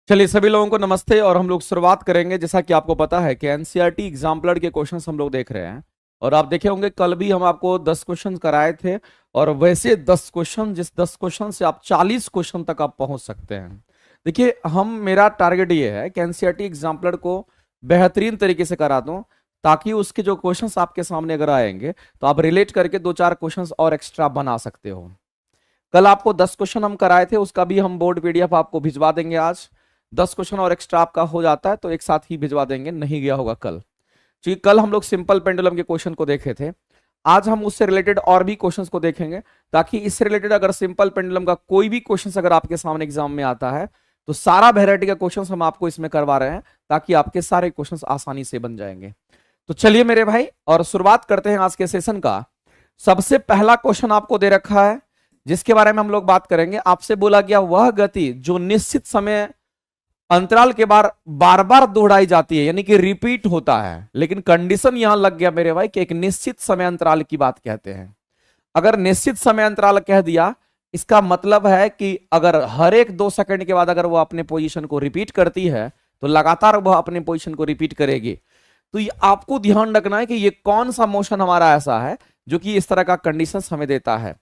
चलिए सभी लोगों को नमस्ते। और हम लोग शुरुआत करेंगे। जैसा कि आपको पता है कि एनसीईआरटी एग्जाम्पलर के क्वेश्चंस हम लोग देख रहे हैं। और आप देखे होंगे कल भी हम आपको 10 क्वेश्चन कराए थे। और वैसे 10 क्वेश्चन, जिस 10 क्वेश्चन से आप 40 क्वेश्चन तक आप पहुंच सकते हैं। देखिए, मेरा टारगेट ये है कि एनसीईआरटी एग्जाम्पलर को बेहतरीन तरीके से करा दूं, ताकि उसके जो क्वेश्चंस आपके सामने अगर आएंगे तो आप रिलेट करके दो चार क्वेश्चंस और एक्स्ट्रा बना सकते हो। कल आपको 10 क्वेश्चन हम कराए थे, उसका भी हम बोर्ड पीडीएफ आपको भिजवा देंगे आज। 10 क्वेश्चन और एक्स्ट्रा आपका हो जाता है तो एक साथ ही भिजवा देंगे, नहीं गया होगा कल। क्योंकि कल हम लोग सिंपल पेंडुलम के क्वेश्चन को देखे थे। आज हम उससे रिलेटेड और भी क्वेश्चंस को देखेंगे, ताकि इससे रिलेटेड अगर सिंपल पेंडुलम का कोई भी क्वेश्चन अगर आपके सामने एग्जाम में आता है तो सारा वेरायटी का क्वेश्चन हम आपको इसमें करवा रहे हैं, ताकि आपके सारे क्वेश्चन आसानी से बन जाएंगे। तो चलिए मेरे भाई, और शुरुआत करते हैं आज के सेशन का। सबसे पहला क्वेश्चन आपको दे रखा है, जिसके बारे में हम लोग बात करेंगे। आपसे बोला गया वह गति जो निश्चित समय अंतराल के बाद बार बार दोहराई जाती है, यानी कि रिपीट होता है। लेकिन कंडीशन यहां लग गया मेरे भाई कि एक निश्चित समय अंतराल की बात कहते हैं। अगर निश्चित समय अंतराल कह दिया, इसका मतलब है कि अगर हर एक 2 सेकंड के बाद अगर वो अपने पोजीशन को रिपीट करती है तो लगातार वह अपने पोजीशन को रिपीट करेगी। तो ये आपको ध्यान रखना है कि ये कौन सा मोशन हमारा ऐसा है जो कि इस तरह का कंडीशन हमें देता है।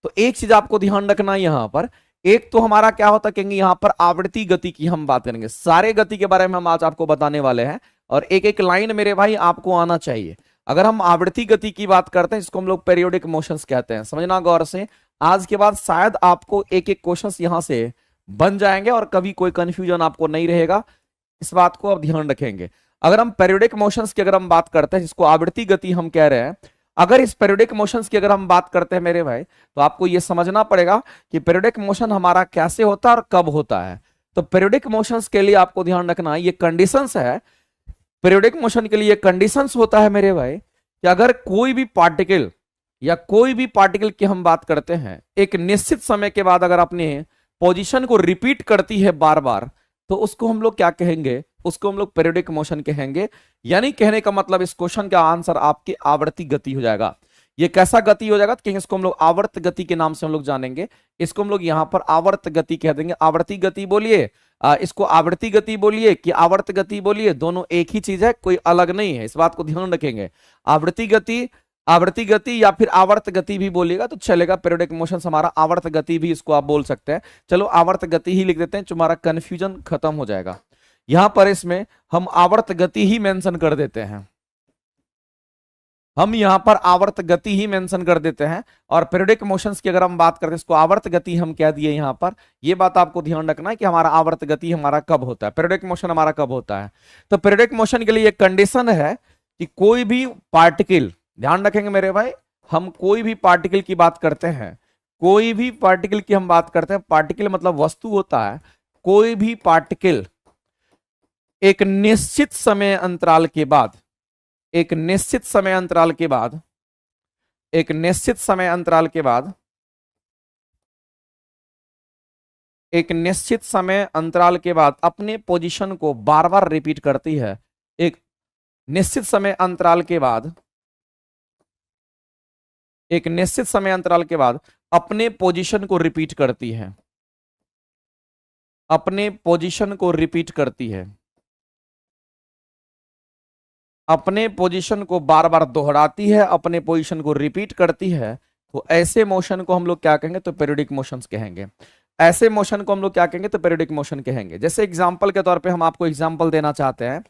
तो एक चीज आपको ध्यान रखना है यहां पर। एक तो हमारा क्या होता कहेंगे, यहां पर आवृत्ति गति की हम बात करेंगे। सारे गति के बारे में हम आज आपको बताने वाले हैं, और एक एक लाइन मेरे भाई आपको आना चाहिए। अगर हम आवृत्ति गति की बात करते हैं, इसको हम लोग पेरियोडिक मोशंस कहते हैं। समझना गौर से, आज के बाद शायद आपको एक एक क्वेश्चन यहां से बन जाएंगे और कभी कोई कंफ्यूजन आपको नहीं रहेगा। इस बात को आप ध्यान रखेंगे। अगर हम पेरियोडिक मोशंस की अगर हम बात करते हैं, जिसको आवृत्ति गति हम कह रहे हैं, अगर इस पेरियोडिक मोशंस की अगर हम बात करते हैं मेरे भाई, तो आपको यह समझना पड़ेगा कि पेरियोडिक मोशन हमारा कैसे होता है और कब होता है। तो पेरियोडिक मोशंस के लिए आपको ध्यान रखना है, ये कंडीशंस है। पेरियोडिक मोशन के लिए कंडीशंस होता है मेरे भाई कि अगर कोई भी पार्टिकल या कोई भी पार्टिकल की हम बात करते हैं, एक निश्चित समय के बाद अगर अपने पोजीशन को रिपीट करती है बार बार, तो उसको हम लोग क्या कहेंगे, उसको हम लोग पेरियोडिक मोशन कहेंगे। यानी कहने का मतलब इस क्वेश्चन का आंसर आपकी आवर्ती गति हो जाएगा। ये कैसा गति हो जाएगा, तो इसको हम लोग आवर्त गति के नाम से हम लोग जानेंगे। इसको हम लोग यहां पर आवर्त गति कह देंगे। आवर्ती गति बोलिए, इसको आवृत्ति गति बोलिए कि आवर्त गति बोलिए, दोनों एक ही चीज है, कोई अलग नहीं है। इस बात को ध्यान रखेंगे। आवृत्ति गति या फिर आवर्त गति भी बोलिएगा तो चलेगा। पेरियोडिक मोशन हमारा आवर्त गति भी इसको आप बोल सकते हैं। चलो आवर्त गति ही लिख देते हैं, तुम्हारा कंफ्यूजन खत्म हो जाएगा। यहां पर इसमें हम आवर्त गति ही मेंशन कर देते हैं। हम यहां पर आवर्त गति ही मेंशन कर देते हैं। और पेरियोडिक मोशंस की अगर हम बात करते हैं, इसको आवर्त गति हम कह दिए यहां पर। यह बात आपको ध्यान रखना है कि हमारा आवर्त गति हमारा कब होता है, पेरियोडिक मोशन हमारा कब होता है। तो पेरियोडिक मोशन के लिए एक कंडीशन है कि कोई भी पार्टिकल, ध्यान रखेंगे मेरे भाई, हम कोई भी पार्टिकल की बात करते हैं, कोई भी पार्टिकल की हम बात करते हैं, पार्टिकल मतलब वस्तु होता है। कोई भी पार्टिकल एक निश्चित समय अंतराल के बाद, एक निश्चित समय अंतराल के बाद, एक निश्चित समय अंतराल के बाद, एक निश्चित समय अंतराल के बाद अपने पोजीशन को बार बार रिपीट करती है। एक निश्चित समय अंतराल के बाद, एक निश्चित समय अंतराल के बाद अपने पोजीशन को रिपीट करती है, अपने पोजीशन को रिपीट करती है, अपने पोजीशन को बार बार दोहराती है, अपने पोजीशन को रिपीट करती है। तो ऐसे मोशन को हम लोग क्या कहेंगे, तो पेरियोडिक मोशंस कहेंगे। ऐसे मोशन को हम लोग क्या कहेंगे, तो पेरियोडिक मोशन कहेंगे। जैसे एग्जांपल के तौर पे हम आपको एग्जांपल देना चाहते हैं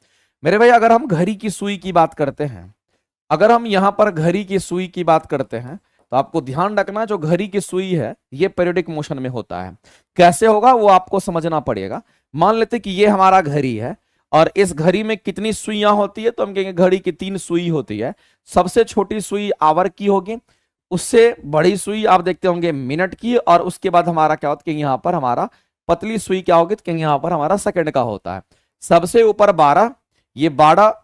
मेरे भाई। अगर हम घड़ी की सुई की बात करते हैं, अगर हम यहां पर घड़ी की सुई की बात करते हैं, तो आपको ध्यान रखना, जो घड़ी की सुई है ये पेरियोडिक मोशन में होता है। कैसे होगा वो आपको समझना पड़ेगा। मान लेते कि ये हमारा घड़ी है और इस घड़ी में कितनी सुइयां होती है, तो हम कहेंगे घड़ी की 3 सुई होती है। सबसे छोटी सुई आवर की होगी, उससे बड़ी सुई आप देखते होंगे मिनट की, और उसके बाद हमारा क्या होता है कि यहां पर हमारा पतली सुई क्या होगी, तो यहां पर हमारा सेकंड का होता है। सबसे ऊपर 12, ये 12,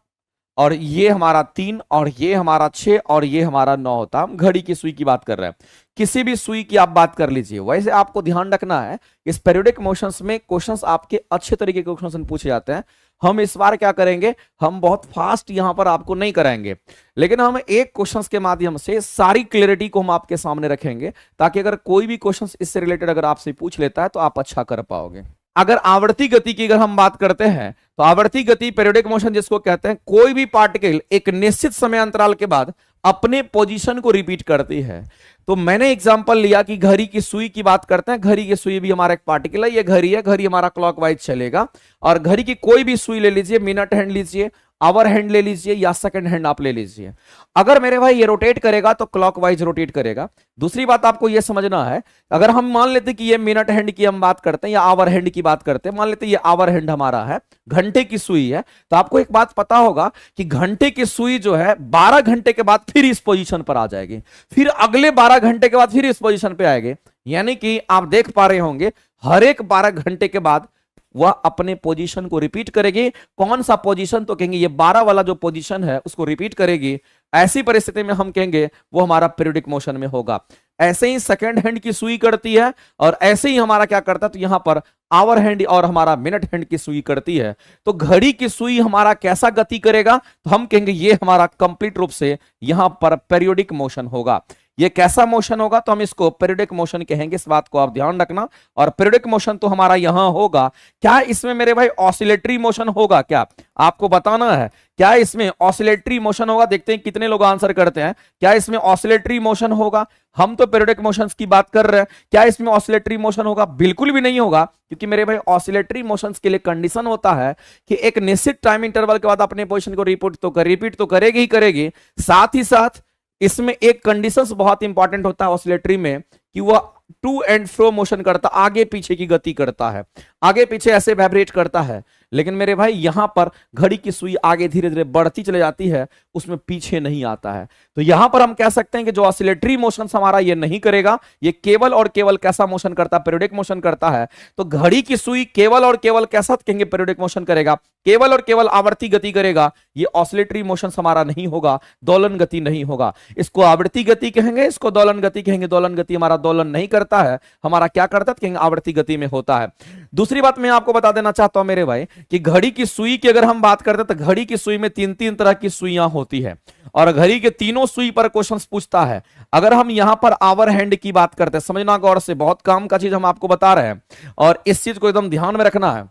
और ये हमारा 3, और ये हमारा 6, और ये हमारा 9 होता है। हम घड़ी की सुई की बात कर रहे हैं, किसी भी सुई की आप बात कर लीजिए। वैसे आपको ध्यान रखना है, इस पेरियोडिक मोशंस में क्वेश्चंस आपके अच्छे तरीके के क्वेश्चन पूछे जाते हैं। हम इस बार क्या करेंगे, हम बहुत फास्ट यहां पर आपको नहीं कराएंगे, लेकिन हम एक क्वेश्चंस के माध्यम से सारी क्लियरिटी को हम आपके सामने रखेंगे, ताकि अगर कोई भी क्वेश्चंस इससे रिलेटेड अगर आपसे पूछ लेता है तो आप अच्छा कर पाओगे। अगर आवर्ती गति की अगर हम बात करते हैं तो आवर्ती गति पीरियोडिक मोशन जिसको कहते हैं, कोई भी पार्टिकल एक निश्चित समय अंतराल के बाद अपने पोजीशन को रिपीट करती है। तो मैंने एग्जांपल लिया कि घड़ी की सुई की बात करते हैं, घड़ी की सुई भी हमारा एक पार्टिकल है, ये घड़ी है, घड़ी हमारा क्लॉकवाइज चलेगा। और घड़ी की कोई भी सुई ले लीजिए, मिनट हैंड लीजिए, आवर हैंड ले लीजिए या सेकंड हैंड आप ले लीजिए, अगर मेरे भाई ये रोटेट करेगा तो क्लॉकवाइज रोटेट करेगा। दूसरी बात आपको ये समझना है, अगर हम मान लेते कि ये मिनट हैंड की हम बात करते हैं या आवर हैंड की बात करते हैं, मान लेते ये आवर हैंड हमारा है, घंटे की सुई है, तो आपको एक बात पता होगा कि घंटे की सुई जो है 12 घंटे के बाद फिर इस पोजीशन पर आ जाएगी, फिर अगले 12 घंटे के बाद फिर इस पोजीशन पे आएगी। यानी कि आप देख पा रहे होंगे हर एक 12 घंटे के बाद वह अपने पोजीशन को रिपीट करेगी। कौन सा पोजीशन? तो कहेंगे ये 12 वाला जो पोजीशन है उसको रिपीट करेगी। ऐसी परिस्थिति में हम कहेंगे वो हमारा पीरियोडिक मोशन में होगा। ऐसे ही सेकंड हैंड की सुई करती है और ऐसे ही हमारा क्या करता है, तो यहां पर आवर हैंड और हमारा मिनट हैंड की सुई करती है। तो घड़ी की सुई हमारा कैसा गति करेगा, तो हम कहेंगे ये हमारा कंप्लीट रूप से यहां पर पीरियोडिक मोशन होगा। ये कैसा मोशन होगा, तो हम इसको पीरियोडिक मोशन कहेंगे, इस बात को आप ध्यान रखना। और पीरियोडिक मोशन तो हमारा यहां होगा। क्या इसमें मेरे भाई ऑसिलेटरी मोशन होगा? क्या आपको बताना है, क्या इसमें ऑसिलेटरी मोशन होगा? देखते हैं कितने लोग आंसर करते हैं। क्या इसमें ऑसिलेटरी मोशन होगा? हम तो पीरियोडिक मोशंस की बात कर रहे हैं, क्या इसमें ऑसिलेटरी मोशन होगा? बिल्कुल भी नहीं होगा, क्योंकि मेरे भाई ऑसिलेटरी मोशंस के लिए कंडीशन होता है कि एक निश्चित टाइम इंटरवल के बाद अपने पोजीशन को रिपीट तो करेगी ही करेगी, साथ ही साथ इसमें एक कंडीशंस बहुत इंपॉर्टेंट होता है ऑसिलेटरी में कि वह टू एंड फ्रो मोशन करता, आगे पीछे की गति करता है, आगे पीछे ऐसे वाइब्रेट करता है। लेकिन मेरे भाई यहां पर घड़ी की सुई आगे धीरे धीरे बढ़ती चले जाती है, उसमें पीछे नहीं आता है। तो यहां पर हम कह सकते हैं कि जो ऑसिलेटरी मोशन हमारा ये नहीं करेगा, ये केवल और केवल कैसा मोशन करता है? पीरियोडिक मोशन करता है। तो घड़ी की सुई केवल और केवल कैसा कहेंगे? पीरियोडिक मोशन करेगा, केवल और केवल आवर्ती गति करेगा। ये ऑसिलेटरी मोशन हमारा नहीं होगा, दोलन गति नहीं होगा। इसको आवर्ती गति कहेंगे, इसको दोलन गति कहेंगे। दोलन गति हमारा दोलन नहीं करता है, हमारा क्या करता है? कहेंगे आवर्ती गति में होता है। दूसरी बात मैं आपको बता देना चाहता हूं मेरे भाई कि घड़ी की सुई की अगर हम बात करते हैं तो घड़ी की सुई में तीन तीन तरह की सुइयां होती है और घड़ी के तीनों सुई पर क्वेश्चंस पूछता है। अगर हम यहां पर आवर हैंड की बात करते हैं, समझना गौर से, बहुत काम का चीज हम आपको बता रहे हैं और इस चीज को एकदम ध्यान में रखना है।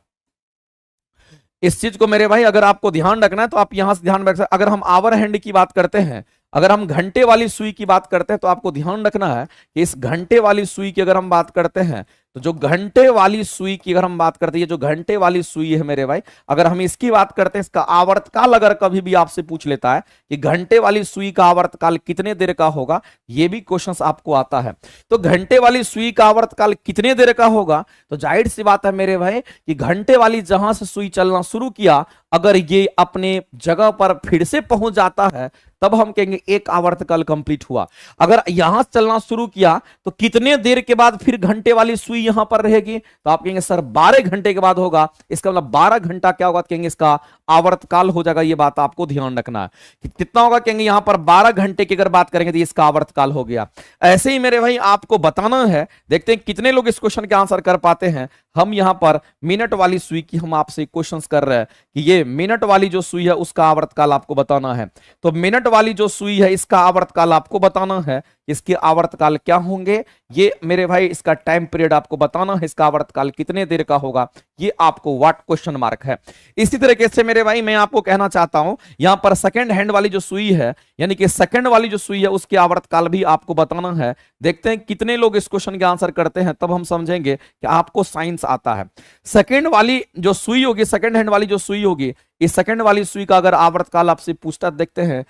इस चीज को मेरे भाई अगर आपको ध्यान रखना है तो आप यहां से ध्यान में रख सकते। अगर हम आवर हैंड की बात करते हैं, अगर हम घंटे वाली सुई की बात करते हैं, तो आपको ध्यान रखना है कि इस घंटे वाली सुई की अगर हम बात करते हैं तो जो घंटे वाली सुई की अगर हम बात करते हैं, ये जो घंटे वाली सुई है मेरे भाई, अगर हम इसकी बात करते हैं, इसका आवर्तकाल अगर कभी भी आपसे पूछ लेता है कि घंटे वाली सुई का आवर्तकाल कितने देर का होगा, ये भी क्वेश्चंस आपको आता है। तो घंटे वाली सुई का आवर्तकाल कितने देर का होगा, तो जाहिर सी बात है मेरे भाई कि घंटे वाली जहां से सुई चलना शुरू किया, अगर ये अपने जगह पर फिर से पहुंच जाता है तब हम कहेंगे एक आवर्तकाल कंप्लीट हुआ। अगर यहां से चलना शुरू किया तो कितने देर के बाद फिर घंटे वाली सुई यहां पर रहेगी, तो आप कहेंगे सर 12 घंटे के बाद होगा। इसका मतलब 12 घंटा क्या होगा, कहेंगे इसका आवर्तकाल हो जाएगा। ये बात आपको ध्यान रखना है कि कितना होगा, कहेंगे यहां पर 12 घंटे की अगर बात करेंगे तो इसका आवर्तकाल हो गया। ऐसे ही मेरे भाई आपको बताना है, देखते हैं कितने लोग इस क्वेश्चन के आंसर कर पाते हैं। हम यहां पर मिनट वाली सुई की हम आपसे क्वेश्चन कर रहे हैं कि ये मिनट वाली जो सुई है उसका आवर्तकाल आपको बताना है। तो मिनट वाली जो सुई है इसका आवर्तकाल आपको बताना है, इसके आवर्तकाल क्या होंगे ये मेरे भाई, इसका टाइम पीरियड आपको बताना है, इसका आवर्तकाल कितने देर का होगा, ये आपको व्हाट क्वेश्चन मार्क है। इसी तरीके से मेरे भाई मैं आपको कहना चाहता हूं, यहां पर सेकंड हैंड वाली जो सुई है, यानी कि सेकंड वाली जो सुई है उसके आवर्तकाल भी आपको बताना है। देखते हैं कितने लोग इस क्वेश्चन के आंसर करते हैं, तब हम समझेंगे कि आपको साइंस आता है। सेकंड वाली जो सुई होगी, सेकंड हैंड वाली जो सुई होगी, इस सेकंड वाली सुई का अगर आवर्तकाल आपसे पूछता, देखते हैं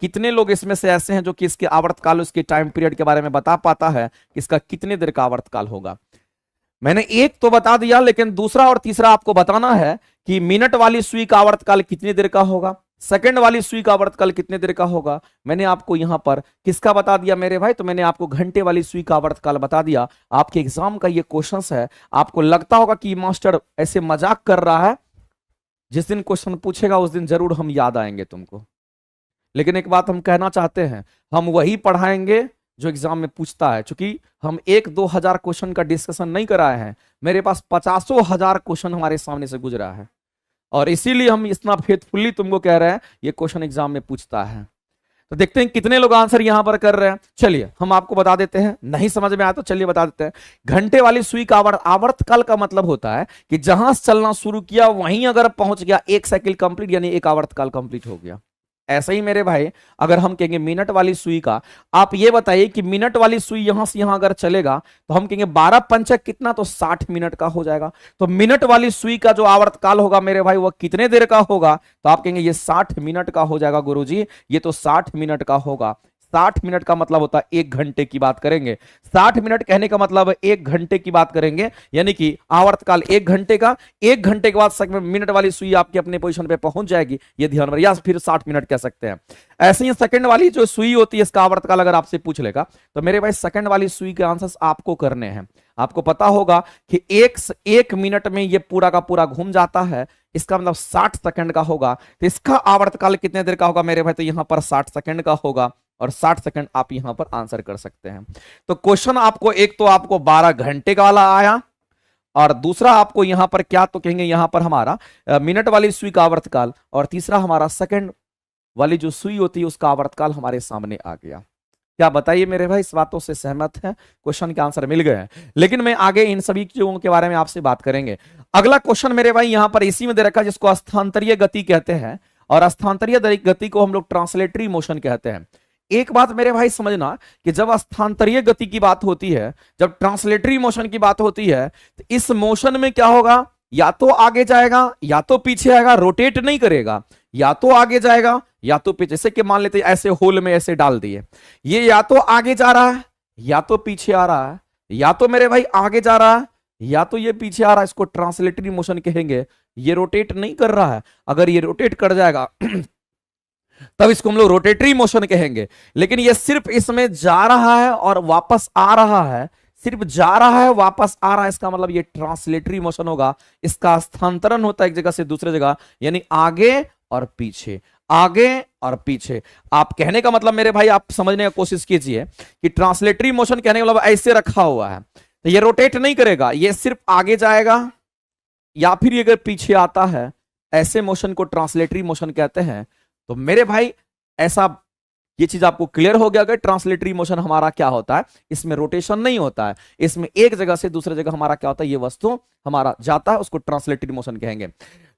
कितने लोग इसमें से ऐसे हैं जो कि इसके आवर्तकाल, उसके टाइम पीरियड के बारे में बता पाता है कि इसका कितने देर का आवर्तकाल होगा। मैंने एक तो बता दिया, लेकिन दूसरा और तीसरा आपको बताना है कि मिनट वाली सुई का आवर्तकाल कितने देर का होगा, सेकंड वाली सुई का आवर्तकाल कितने देर का होगा। मैंने आपको यहां पर किसका बता दिया मेरे भाई, तो मैंने आपको घंटे वाली सुई का आवर्तकाल बता दिया। आपके एग्जाम का ये क्वेश्चन है, आपको लगता होगा कि मास्टर ऐसे मजाक कर रहा है, जिस दिन क्वेश्चन पूछेगा उस दिन जरूर हम याद आएंगे तुमको। लेकिन एक बात हम कहना चाहते हैं, हम वही पढ़ाएंगे जो एग्जाम में पूछता है। चूंकि हम 1-2 हजार क्वेश्चन का डिस्कशन नहीं कराए हैं, मेरे पास 50,000 क्वेश्चन हमारे सामने से गुजरा है और इसीलिए हम इतना फेथफुली तुमको कह रहे हैं ये क्वेश्चन एग्जाम में पूछता है। तो देखते हैं कितने लोग आंसर यहां पर कर रहे हैं। चलिए हम आपको बता देते हैं, नहीं समझ में आया तो चलिए बता देते हैं। घंटे वाली सुई का आवर्तकाल का मतलब होता है कि जहां से चलना शुरू किया वहीं अगर पहुंच गया, एक साइकिल कंप्लीट यानी एक आवर्तकाल कंप्लीट हो गया। ऐसा ही मेरे भाई अगर हम कहेंगे मिनट वाली सुई का, आप ये बताइए कि मिनट वाली सुई यहां से यहां अगर चलेगा तो हम कहेंगे 12 पंचक कितना, तो 60 मिनट का हो जाएगा। तो मिनट वाली सुई का जो आवर्तकाल होगा मेरे भाई वह कितने देर का होगा, तो आप कहेंगे ये 60 मिनट का हो जाएगा गुरुजी, ये तो 60 मिनट का होगा। 60 मिनट का मतलब होता है 1 घंटे की बात करेंगे। 60 मिनट कहने का मतलब 1 घंटे की बात करेंगे, यानी कि आवर्तकाल 1 घंटे का। 1 घंटे के बाद मिनट वाली सुई आपकी अपने पोजीशन पे पहुंच जाएगी, ये ध्यान में, या फिर 60 मिनट कह सकते हैं। ऐसे ही सेकंड वाली जो सुई होती है इसका आवर्तकाल अगर आपसे पूछ लेगा तो मेरे भाई सेकंड वाली सुई के आंसर आपको करने हैं। आपको पता होगा कि एक मिनट में ये पूरा का पूरा घूम जाता है, इसका मतलब 60 सेकंड का होगा। तो इसका आवर्तकाल कितने देर का होगा मेरे भाई, तो यहां पर 60 सेकंड का होगा, और 60 सेकंड आप यहां पर आंसर कर सकते हैं। तो क्वेश्चन आपको एक तो आपको 12 घंटे का वाला आया, और दूसरा आपको यहां पर क्या तो कहेंगे यहां पर हमारा मिनट वाली सुई का आवर्तकाल, और तीसरा हमारा सेकंड वाली जो सुई होती है उसका आवर्तकाल हमारे सामने आ गया। क्या बताइए मेरे भाई, इस बातों से सहमत है? क्वेश्चन के आंसर मिल गए हैं, लेकिन मैं आगे इन सभी चीजों के बारे में आपसे बात करेंगे। अगला क्वेश्चन मेरे भाई यहां पर इसी में दे रखा, जिसको स्थानांतरीय गति कहते हैं, और स्थानांतरीय गति को हम लोग ट्रांसलेटरी मोशन कहते हैं। एक बात मेरे भाई समझना कि जब स्थानांतरीय गति की बात होती है, जब ट्रांसलेटरी मोशन की बात होती है, तो इस मोशन में क्या होगा, या तो आगे जाएगा या तो पीछे आएगा, रोटेट नहीं करेगा, या तो आगे जाएगा या तो पीछे। जैसे कि मान लेते हैं ऐसे होल में ऐसे डाल दिए, ये या तो आगे जा रहा है या तो पीछे आ रहा है, या तो मेरे भाई आगे जा रहा है या तो ये पीछे आ रहा है, इसको ट्रांसलेटरी मोशन कहेंगे। ये रोटेट नहीं कर रहा है, अगर ये रोटेट कर जाएगा तब इसको हम लोग रोटेटरी मोशन कहेंगे। लेकिन ये सिर्फ इसमें जा रहा है और वापस आ रहा है, सिर्फ जा रहा है वापस आ रहा है, इसका मतलब ये ट्रांसलेटरी मोशन होगा। इसका स्थानांतरण होता है एक जगह से दूसरे जगह, यानी आगे और पीछे, आगे और पीछे। आप कहने का मतलब मेरे भाई आप समझने की कोशिश कीजिए कि ट्रांसलेटरी मोशन कहने का मतलब ऐसे रखा हुआ है, तो ये रोटेट नहीं करेगा, ये सिर्फ आगे जाएगा या फिर अगर पीछे आता है, ऐसे मोशन को ट्रांसलेटरी मोशन कहते हैं। तो मेरे भाई ऐसा ये चीज आपको क्लियर हो गया कि ट्रांसलेटरी मोशन हमारा क्या होता है, इसमें रोटेशन नहीं होता है, इसमें एक जगह से दूसरे जगह हमारा क्या होता है, ये वस्तु हमारा जाता है, उसको ट्रांसलेटरी मोशन कहेंगे।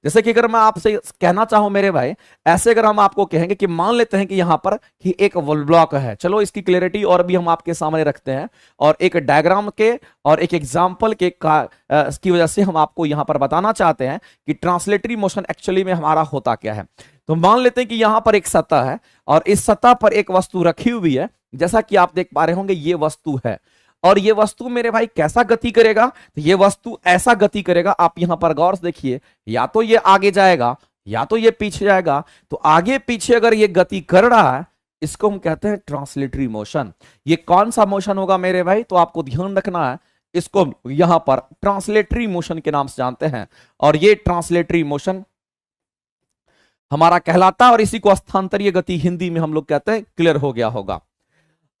जैसे कि अगर मैं आपसे कहना चाहूं मेरे भाई, ऐसे अगर हम आपको कहेंगे कि मान लेते हैं कि यहां पर कि एक ब्लॉक है, चलो इसकी क्लियरिटी और भी हम आपके सामने रखते हैं, और एक डायग्राम के और एक एग्जाम्पल के की वजह से हम आपको यहां पर बताना चाहते हैं कि ट्रांसलेटरी मोशन एक्चुअली में हमारा होता क्या है। तो मान लेते हैं कि यहां पर एक सतह है और इस सतह पर एक वस्तु रखी हुई है, जैसा कि आप देख पा रहे होंगे ये वस्तु है, और ये वस्तु मेरे भाई कैसा गति करेगा, तो ये वस्तु ऐसा गति करेगा, आप यहां पर गौर से देखिए, या तो ये आगे जाएगा या तो ये पीछे जाएगा। तो आगे पीछे अगर ये गति कर रहा है, इसको हम कहते हैं ट्रांसलेटरी मोशन। ये कौन सा मोशन होगा मेरे भाई, तो आपको ध्यान रखना है, इसको यहां पर ट्रांसलेटरी मोशन के नाम से जानते हैं, और ये ट्रांसलेटरी मोशन हमारा कहलाता है, और इसी को स्थानांतरीय गति हिंदी में हम लोग कहते हैं। क्लियर हो गया होगा।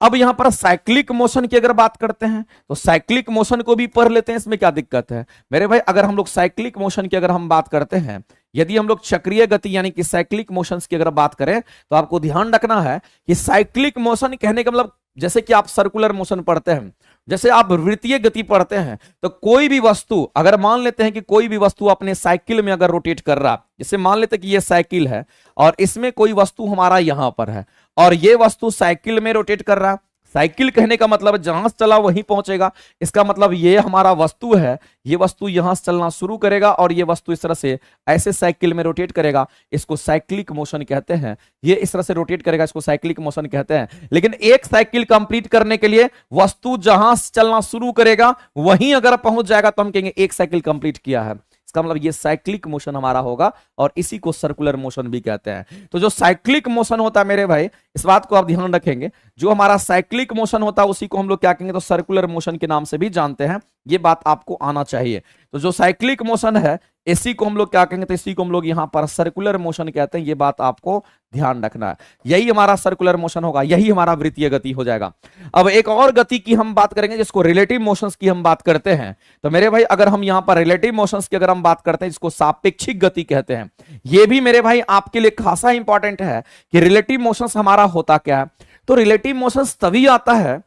अब यहां पर साइक्लिक मोशन की अगर बात करते हैं तो साइक्लिक मोशन को भी पढ़ लेते हैं, इसमें क्या दिक्कत है मेरे भाई। अगर हम लोग साइक्लिक मोशन की अगर हम बात करते हैं, यदि हम लोग चक्रीय गति यानी कि साइक्लिक मोशंस की अगर बात करें, तो आपको ध्यान रखना है कि साइक्लिक मोशन कहने का मतलब, जैसे कि आप सर्कुलर मोशन पढ़ते हैं, जैसे आप वृत्तीय गति पढ़ते हैं, तो कोई भी वस्तु अगर मान लेते हैं कि कोई भी वस्तु अपने साइकिल में अगर रोटेट कर रहा, जैसे मान लेते हैं कि ये साइकिल है और इसमें कोई वस्तु हमारा यहां पर है, और ये वस्तु साइकिल में रोटेट कर रहा है। साइकिल कहने का मतलब जहां से चला वहीं पहुंचेगा, इसका मतलब ये हमारा वस्तु है, ये वस्तु यहां से चलना शुरू करेगा और ये वस्तु इस तरह से ऐसे साइकिल में रोटेट करेगा, इसको साइक्लिक मोशन कहते हैं। ये इस तरह से रोटेट करेगा, इसको साइक्लिक मोशन कहते हैं। लेकिन एक साइकिल कंप्लीट करने के लिए वस्तु जहां से चलना शुरू करेगा वहीं अगर पहुंच जाएगा तो हम कहेंगे एक साइकिल कंप्लीट किया है। इसका मतलब ये साइक्लिक मोशन हमारा होगा, और इसी को सर्कुलर मोशन भी कहते हैं। तो जो साइक्लिक मोशन होता है मेरे भाई, इस बात को आप ध्यान रखेंगे, जो हमारा साइक्लिक मोशन होता है उसी को हम लोग क्या कहेंगे, तो सर्कुलर मोशन के नाम से भी जानते हैं। ये बात आपको आना चाहिए। तो जो साइक्लिक मोशन है इसी को हम लोग क्या कहेंगे, तो इसी को हम लोग यहां पर सर्कुलर मोशन कहते हैं। ये बात आपको ध्यान रखना है, यही हमारा सर्कुलर मोशन होगा, यही हमारा वृत्तीय गति हो जाएगा। अब एक और गति की हम बात करेंगे जिसको रिलेटिव मोशंस की हम बात करते हैं। तो मेरे भाई अगर हम यहां पर रिलेटिव मोशंस की अगर हम बात करते हैं जिसको सापेक्षिक गति कहते हैं, ये भी मेरे भाई आपके लिए खासा इंपॉर्टेंट है कि रिलेटिव मोशंस हमारा होता क्या है। तो रिलेटिव मोशंस तभी आता है,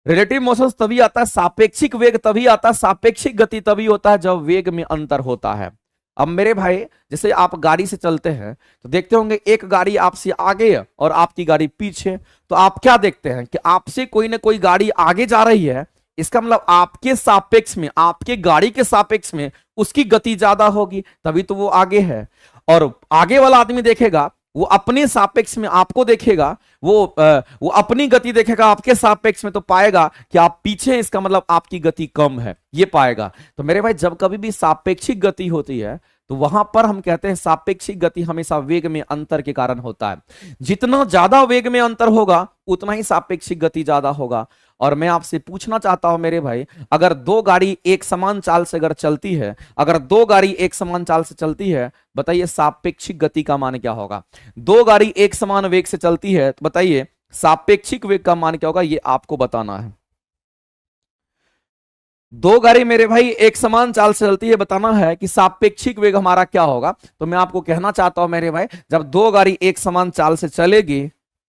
रिलेटिव मोशंस तभी आता है, सापेक्षिक वेग तभी आता है, सापेक्षिक गति तभी होता है जब वेग में अंतर होता है। अब मेरे भाई जैसे आप गाड़ी से चलते हैं तो देखते होंगे एक गाड़ी आपसे आगे और आपकी गाड़ी पीछे, तो आप क्या देखते हैं कि आपसे कोई ना कोई गाड़ी आगे जा रही है, इसका मतलब आपके सापेक्ष में, आपके गाड़ी के सापेक्ष में उसकी गति ज्यादा होगी, तभी तो वो आगे है। और आगे वाला आदमी देखेगा, वो अपने सापेक्ष में आपको देखेगा, वो अपनी गति देखेगा आपके सापेक्ष में, तो पाएगा कि आप पीछे हैं, इसका मतलब आपकी गति कम है, ये पाएगा। तो मेरे भाई जब कभी भी सापेक्षिक गति होती है तो वहां पर हम कहते हैं सापेक्षिक गति हमेशा वेग में अंतर के कारण होता है। जितना ज्यादा वेग में अंतर होगा उतना ही सापेक्षिक गति ज्यादा होगा। और मैं आपसे पूछना चाहता हूं मेरे भाई, अगर दो गाड़ी एक समान चाल से अगर चलती है, अगर दो गाड़ी एक समान चाल से चलती है, बताइए सापेक्षिक गति का मान क्या होगा। दो गाड़ी एक समान वेग से चलती है तो बताइए सापेक्षिक वेग का मान क्या होगा, ये आपको बताना है। दो गाड़ी मेरे भाई एक समान चाल से चलती है, बताना है कि सापेक्षिक वेग हमारा क्या होगा। तो मैं आपको कहना चाहता हूं मेरे भाई, जब दो गाड़ी एक समान चाल से चलेगी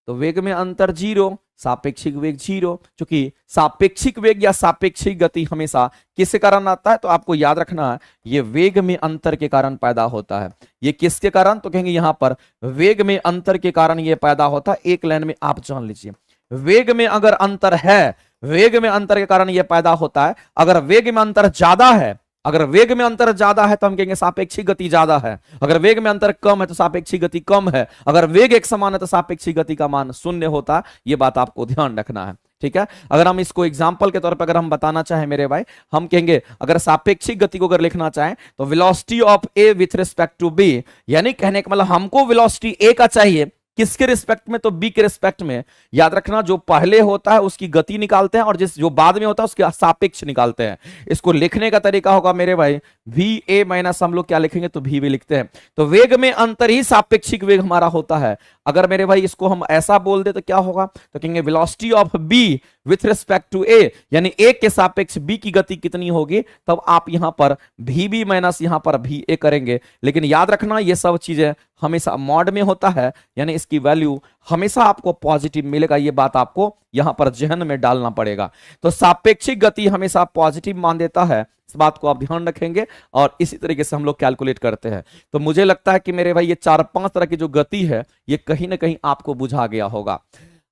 तो वेग में अंतर जीरो, सापेक्षिक वेग जीरो। क्योंकि सापेक्षिक वेग या सापेक्षिक गति हमेशा किसके कारण आता है, तो आपको याद रखना है ये वेग में अंतर के कारण पैदा होता है। ये किसके कारण, तो कहेंगे यहां पर वेग में अंतर के कारण ये पैदा होता है। एक लाइन में आप जान लीजिए, वेग में अगर अंतर है, वेग में अंतर के कारण यह पैदा होता है। अगर वेग में अंतर ज्यादा है, अगर वेग में अंतर ज्यादा है तो हम कहेंगे सापेक्षिक गति ज्यादा है। अगर वेग में अंतर कम है तो सापेक्षिक गति कम है। अगर वेग एक समान है तो सापेक्षिक गति का मान शून्य होता है। यह बात आपको ध्यान रखना है, ठीक है। अगर हम इसको एग्जांपल के तौर पर अगर हम बताना चाहें मेरे भाई, हम कहेंगे अगर सापेक्षिक गति को अगर लिखना चाहें तो velocity of A with respect to B, यानी कहने का मतलब हमको वेलोसिटी ए का चाहिए, किसके रिस्पेक्ट में, तो बी के रिस्पेक्ट में। याद रखना जो पहले होता है उसकी गति निकालते हैं और जो बाद में होता है उसके सापेक्ष निकालते हैं। इसको लिखने का तरीका होगा मेरे भाई वी ए माइनस, हम लोग क्या लिखेंगे तो वी भी लिखते हैं। तो वेग में अंतर ही सापेक्षिक वेग हमारा होता है। अगर मेरे भाई इसको हम ऐसा बोल दे तो क्या होगा, तो कहेंगे velocity of B with respect to A, यानी ए के सापेक्ष बी की गति कितनी होगी, तब आप यहां पर भी बी माइनस यहां पर भी ए करेंगे। लेकिन याद रखना ये सब चीजें हमेशा मॉड में होता है, यानी इसकी वैल्यू हमेशा आपको पॉजिटिव मिलेगा। ये बात आपको यहां पर जहन में डालना पड़ेगा। तो सापेक्षिक गति हमेशा पॉजिटिव मान देता है, इस बात को आप ध्यान रखेंगे। और इसी तरीके से हम लोग कैलकुलेट करते हैं। तो मुझे लगता है कि मेरे भाई ये 4-5 तरह की जो गति है ये कहीं ना कहीं आपको बुझा गया होगा।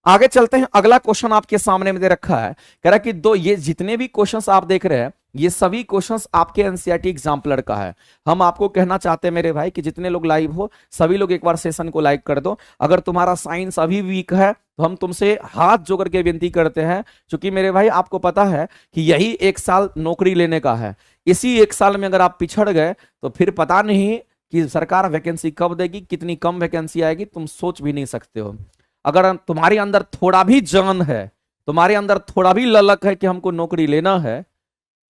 आगे चलते हैं, अगला क्वेश्चन आपके सामने में दे रखा है, कह रहा है कि दो ये जितने भी क्वेश्चंस आप देख रहे हैं ये सभी क्वेश्चंस आपके एनसीईआरटी एग्जाम्पलर का है। हम आपको कहना चाहते हैं मेरे भाई कि जितने लोग लाइव हो सभी लोग एक बार सेशन को लाइक कर दो। अगर तुम्हारा साइंस अभी वीक है तो हम तुमसे हाथ जोड़ करके विनती करते हैं, क्योंकि मेरे भाई आपको पता है कि यही 1 साल नौकरी लेने का है। इसी 1 साल में अगर आप पिछड़ गए तो फिर पता नहीं कि सरकार वैकेंसी कब देगी, कितनी कम वैकेंसी आएगी, तुम सोच भी नहीं सकते हो। अगर तुम्हारे अंदर थोड़ा भी जान है, तुम्हारे अंदर थोड़ा भी ललक है कि हमको नौकरी लेना है,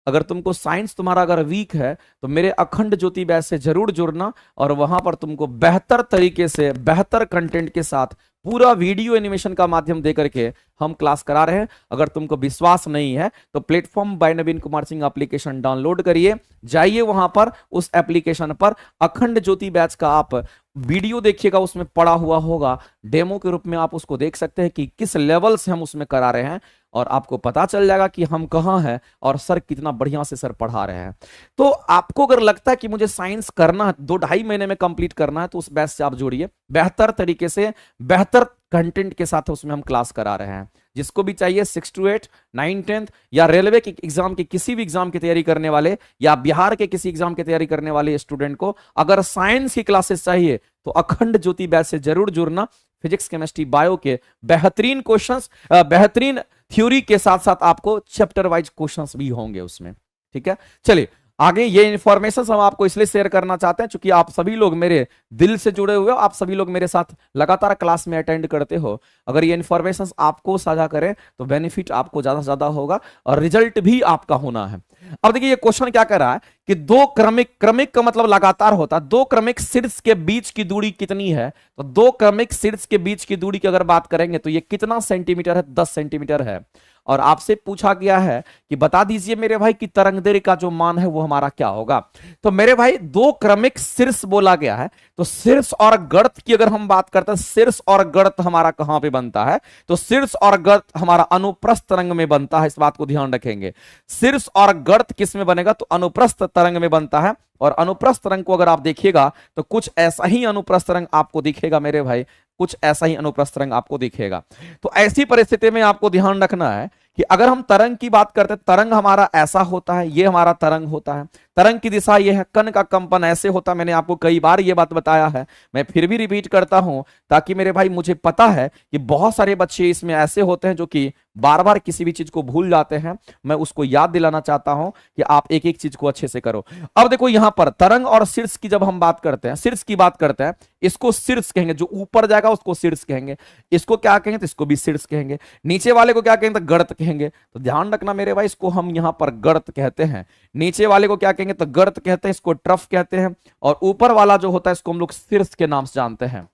अगर तुमको साइंस तुम्हारा अगर वीक है तो मेरे अखंड ज्योति बैच से जरूर जुड़ना, और वहां पर तुमको बेहतर तरीके से बेहतर कंटेंट के साथ पूरा वीडियो एनिमेशन का माध्यम देकर के हम क्लास करा रहे हैं। अगर तुमको विश्वास नहीं है तो प्लेटफॉर्म बाय नवीन कुमार सिंह एप्लीकेशन डाउनलोड करिए, जाइए वहां पर उस एप्लीकेशन पर अखंड ज्योति बैच का आप वीडियो देखिएगा, उसमें पड़ा हुआ होगा डेमो के रूप में, आप उसको देख सकते हैं कि किस लेवल से हम उसमें करा रहे हैं, और आपको पता चल जाएगा कि हम कहाँ हैं और सर कितना बढ़िया से सर पढ़ा रहे हैं। तो आपको अगर लगता है कि मुझे साइंस करना है, 2-2.5 महीने में कंप्लीट करना है, तो उस बैच से आप जुड़िए। बेहतर तरीके से बेहतर कंटेंट के साथ उसमें हम क्लास करा रहे हैं। जिसको भी चाहिए 6 to 8, 9, 10 या रेलवे के एग्जाम की किसी भी एग्जाम की तैयारी करने वाले या बिहार के किसी एग्जाम की तैयारी करने वाले स्टूडेंट को अगर साइंस की क्लासेस चाहिए तो अखंड ज्योति बैच से जरूर जुड़ना। फिजिक्स, केमिस्ट्री, बायो के बेहतरीन क्वेश्चंस, बेहतरीन थ्योरी के साथ साथ आपको चैप्टर वाइज क्वेश्चंस भी होंगे उसमें, ठीक है। चलिए आगे ये इन्फॉर्मेशन हम आपको इसलिए शेयर करना चाहते हैं क्योंकि आप सभी लोग मेरे दिल से जुड़े हुए हो, आप सभी लोग मेरे साथ लगातार क्लास में अटेंड करते हो। अगर ये इन्फॉर्मेशन आपको साझा करें तो बेनिफिट आपको ज्यादा से ज्यादा होगा और रिजल्ट भी आपका होना है। अब देखिए ये क्वेश्चन क्या कर रहा है कि दो क्रमिक, क्रमिक का मतलब लगातार होता है, दो क्रमिक शीर्ष के बीच की दूरी कितनी है। तो दो क्रमिक शीर्ष के बीच की दूरी की अगर बात करेंगे तो ये कितना सेंटीमीटर है, 10 सेंटीमीटर है। और आपसे पूछा गया है कि बता दीजिए मेरे भाई कि तरंगदैर्घ्य का जो मान है वो हमारा क्या होगा। तो मेरे भाई दो क्रमिक शीर्ष बोला गया है, तो शीर्ष और गर्त की अगर हम बात करते हैं, शीर्ष और गर्त हमारा कहां पे बनता है, तो शीर्ष और गर्त हमारा अनुप्रस्थ तरंग में बनता है। इस बात को ध्यान रखेंगे, शीर्ष और गर्त किस में बनेगा, तो अनुप्रस्थ तरंग में बनता है। और अनुप्रस्थ तरंग को अगर आप देखिएगा तो कुछ ऐसा ही अनुप्रस्थ तरंग आपको दिखेगा मेरे भाई, कुछ ऐसा ही अनुप्रस्थ तरंग आपको दिखेगा। तो ऐसी परिस्थिति में आपको ध्यान रखना है कि अगर हम तरंग की बात करते हैं, तरंग हमारा ऐसा होता है, ये हमारा तरंग होता है, तरंग की दिशा ये है, कण का कंपन ऐसे होता है। मैंने आपको कई बार ये बात बताया है, मैं फिर भी रिपीट करता हूं ताकि मेरे भाई, मुझे पता है कि बहुत सारे बच्चे इसमें ऐसे होते हैं जो कि बार बार किसी भी चीज को भूल जाते हैं। मैं उसको याद दिलाना चाहता हूं कि आप एक एक चीज को अच्छे से करो। अब देखो यहां पर तरंग और शीर्ष की जब हम बात करते हैं, शीर्ष की बात करते हैं, इसको शीर्ष कहेंगे, जो ऊपर जाएगा उसको शीर्ष कहेंगे, इसको क्या कहेंगे तो इसको भी शीर्ष कहेंगे, नीचे वाले को क्या कहेंगे तो गर्त कहेंगे। तो ध्यान रखना मेरे भाई, इसको हम यहां पर गर्त कहते हैं, नीचे वाले को क्या कहेंगे तो गर्त कहते हैं, इसको ट्रफ कहते हैं, और ऊपर वाला जो होता है इसको हम लोग शीर्ष के नाम से जानते हैं।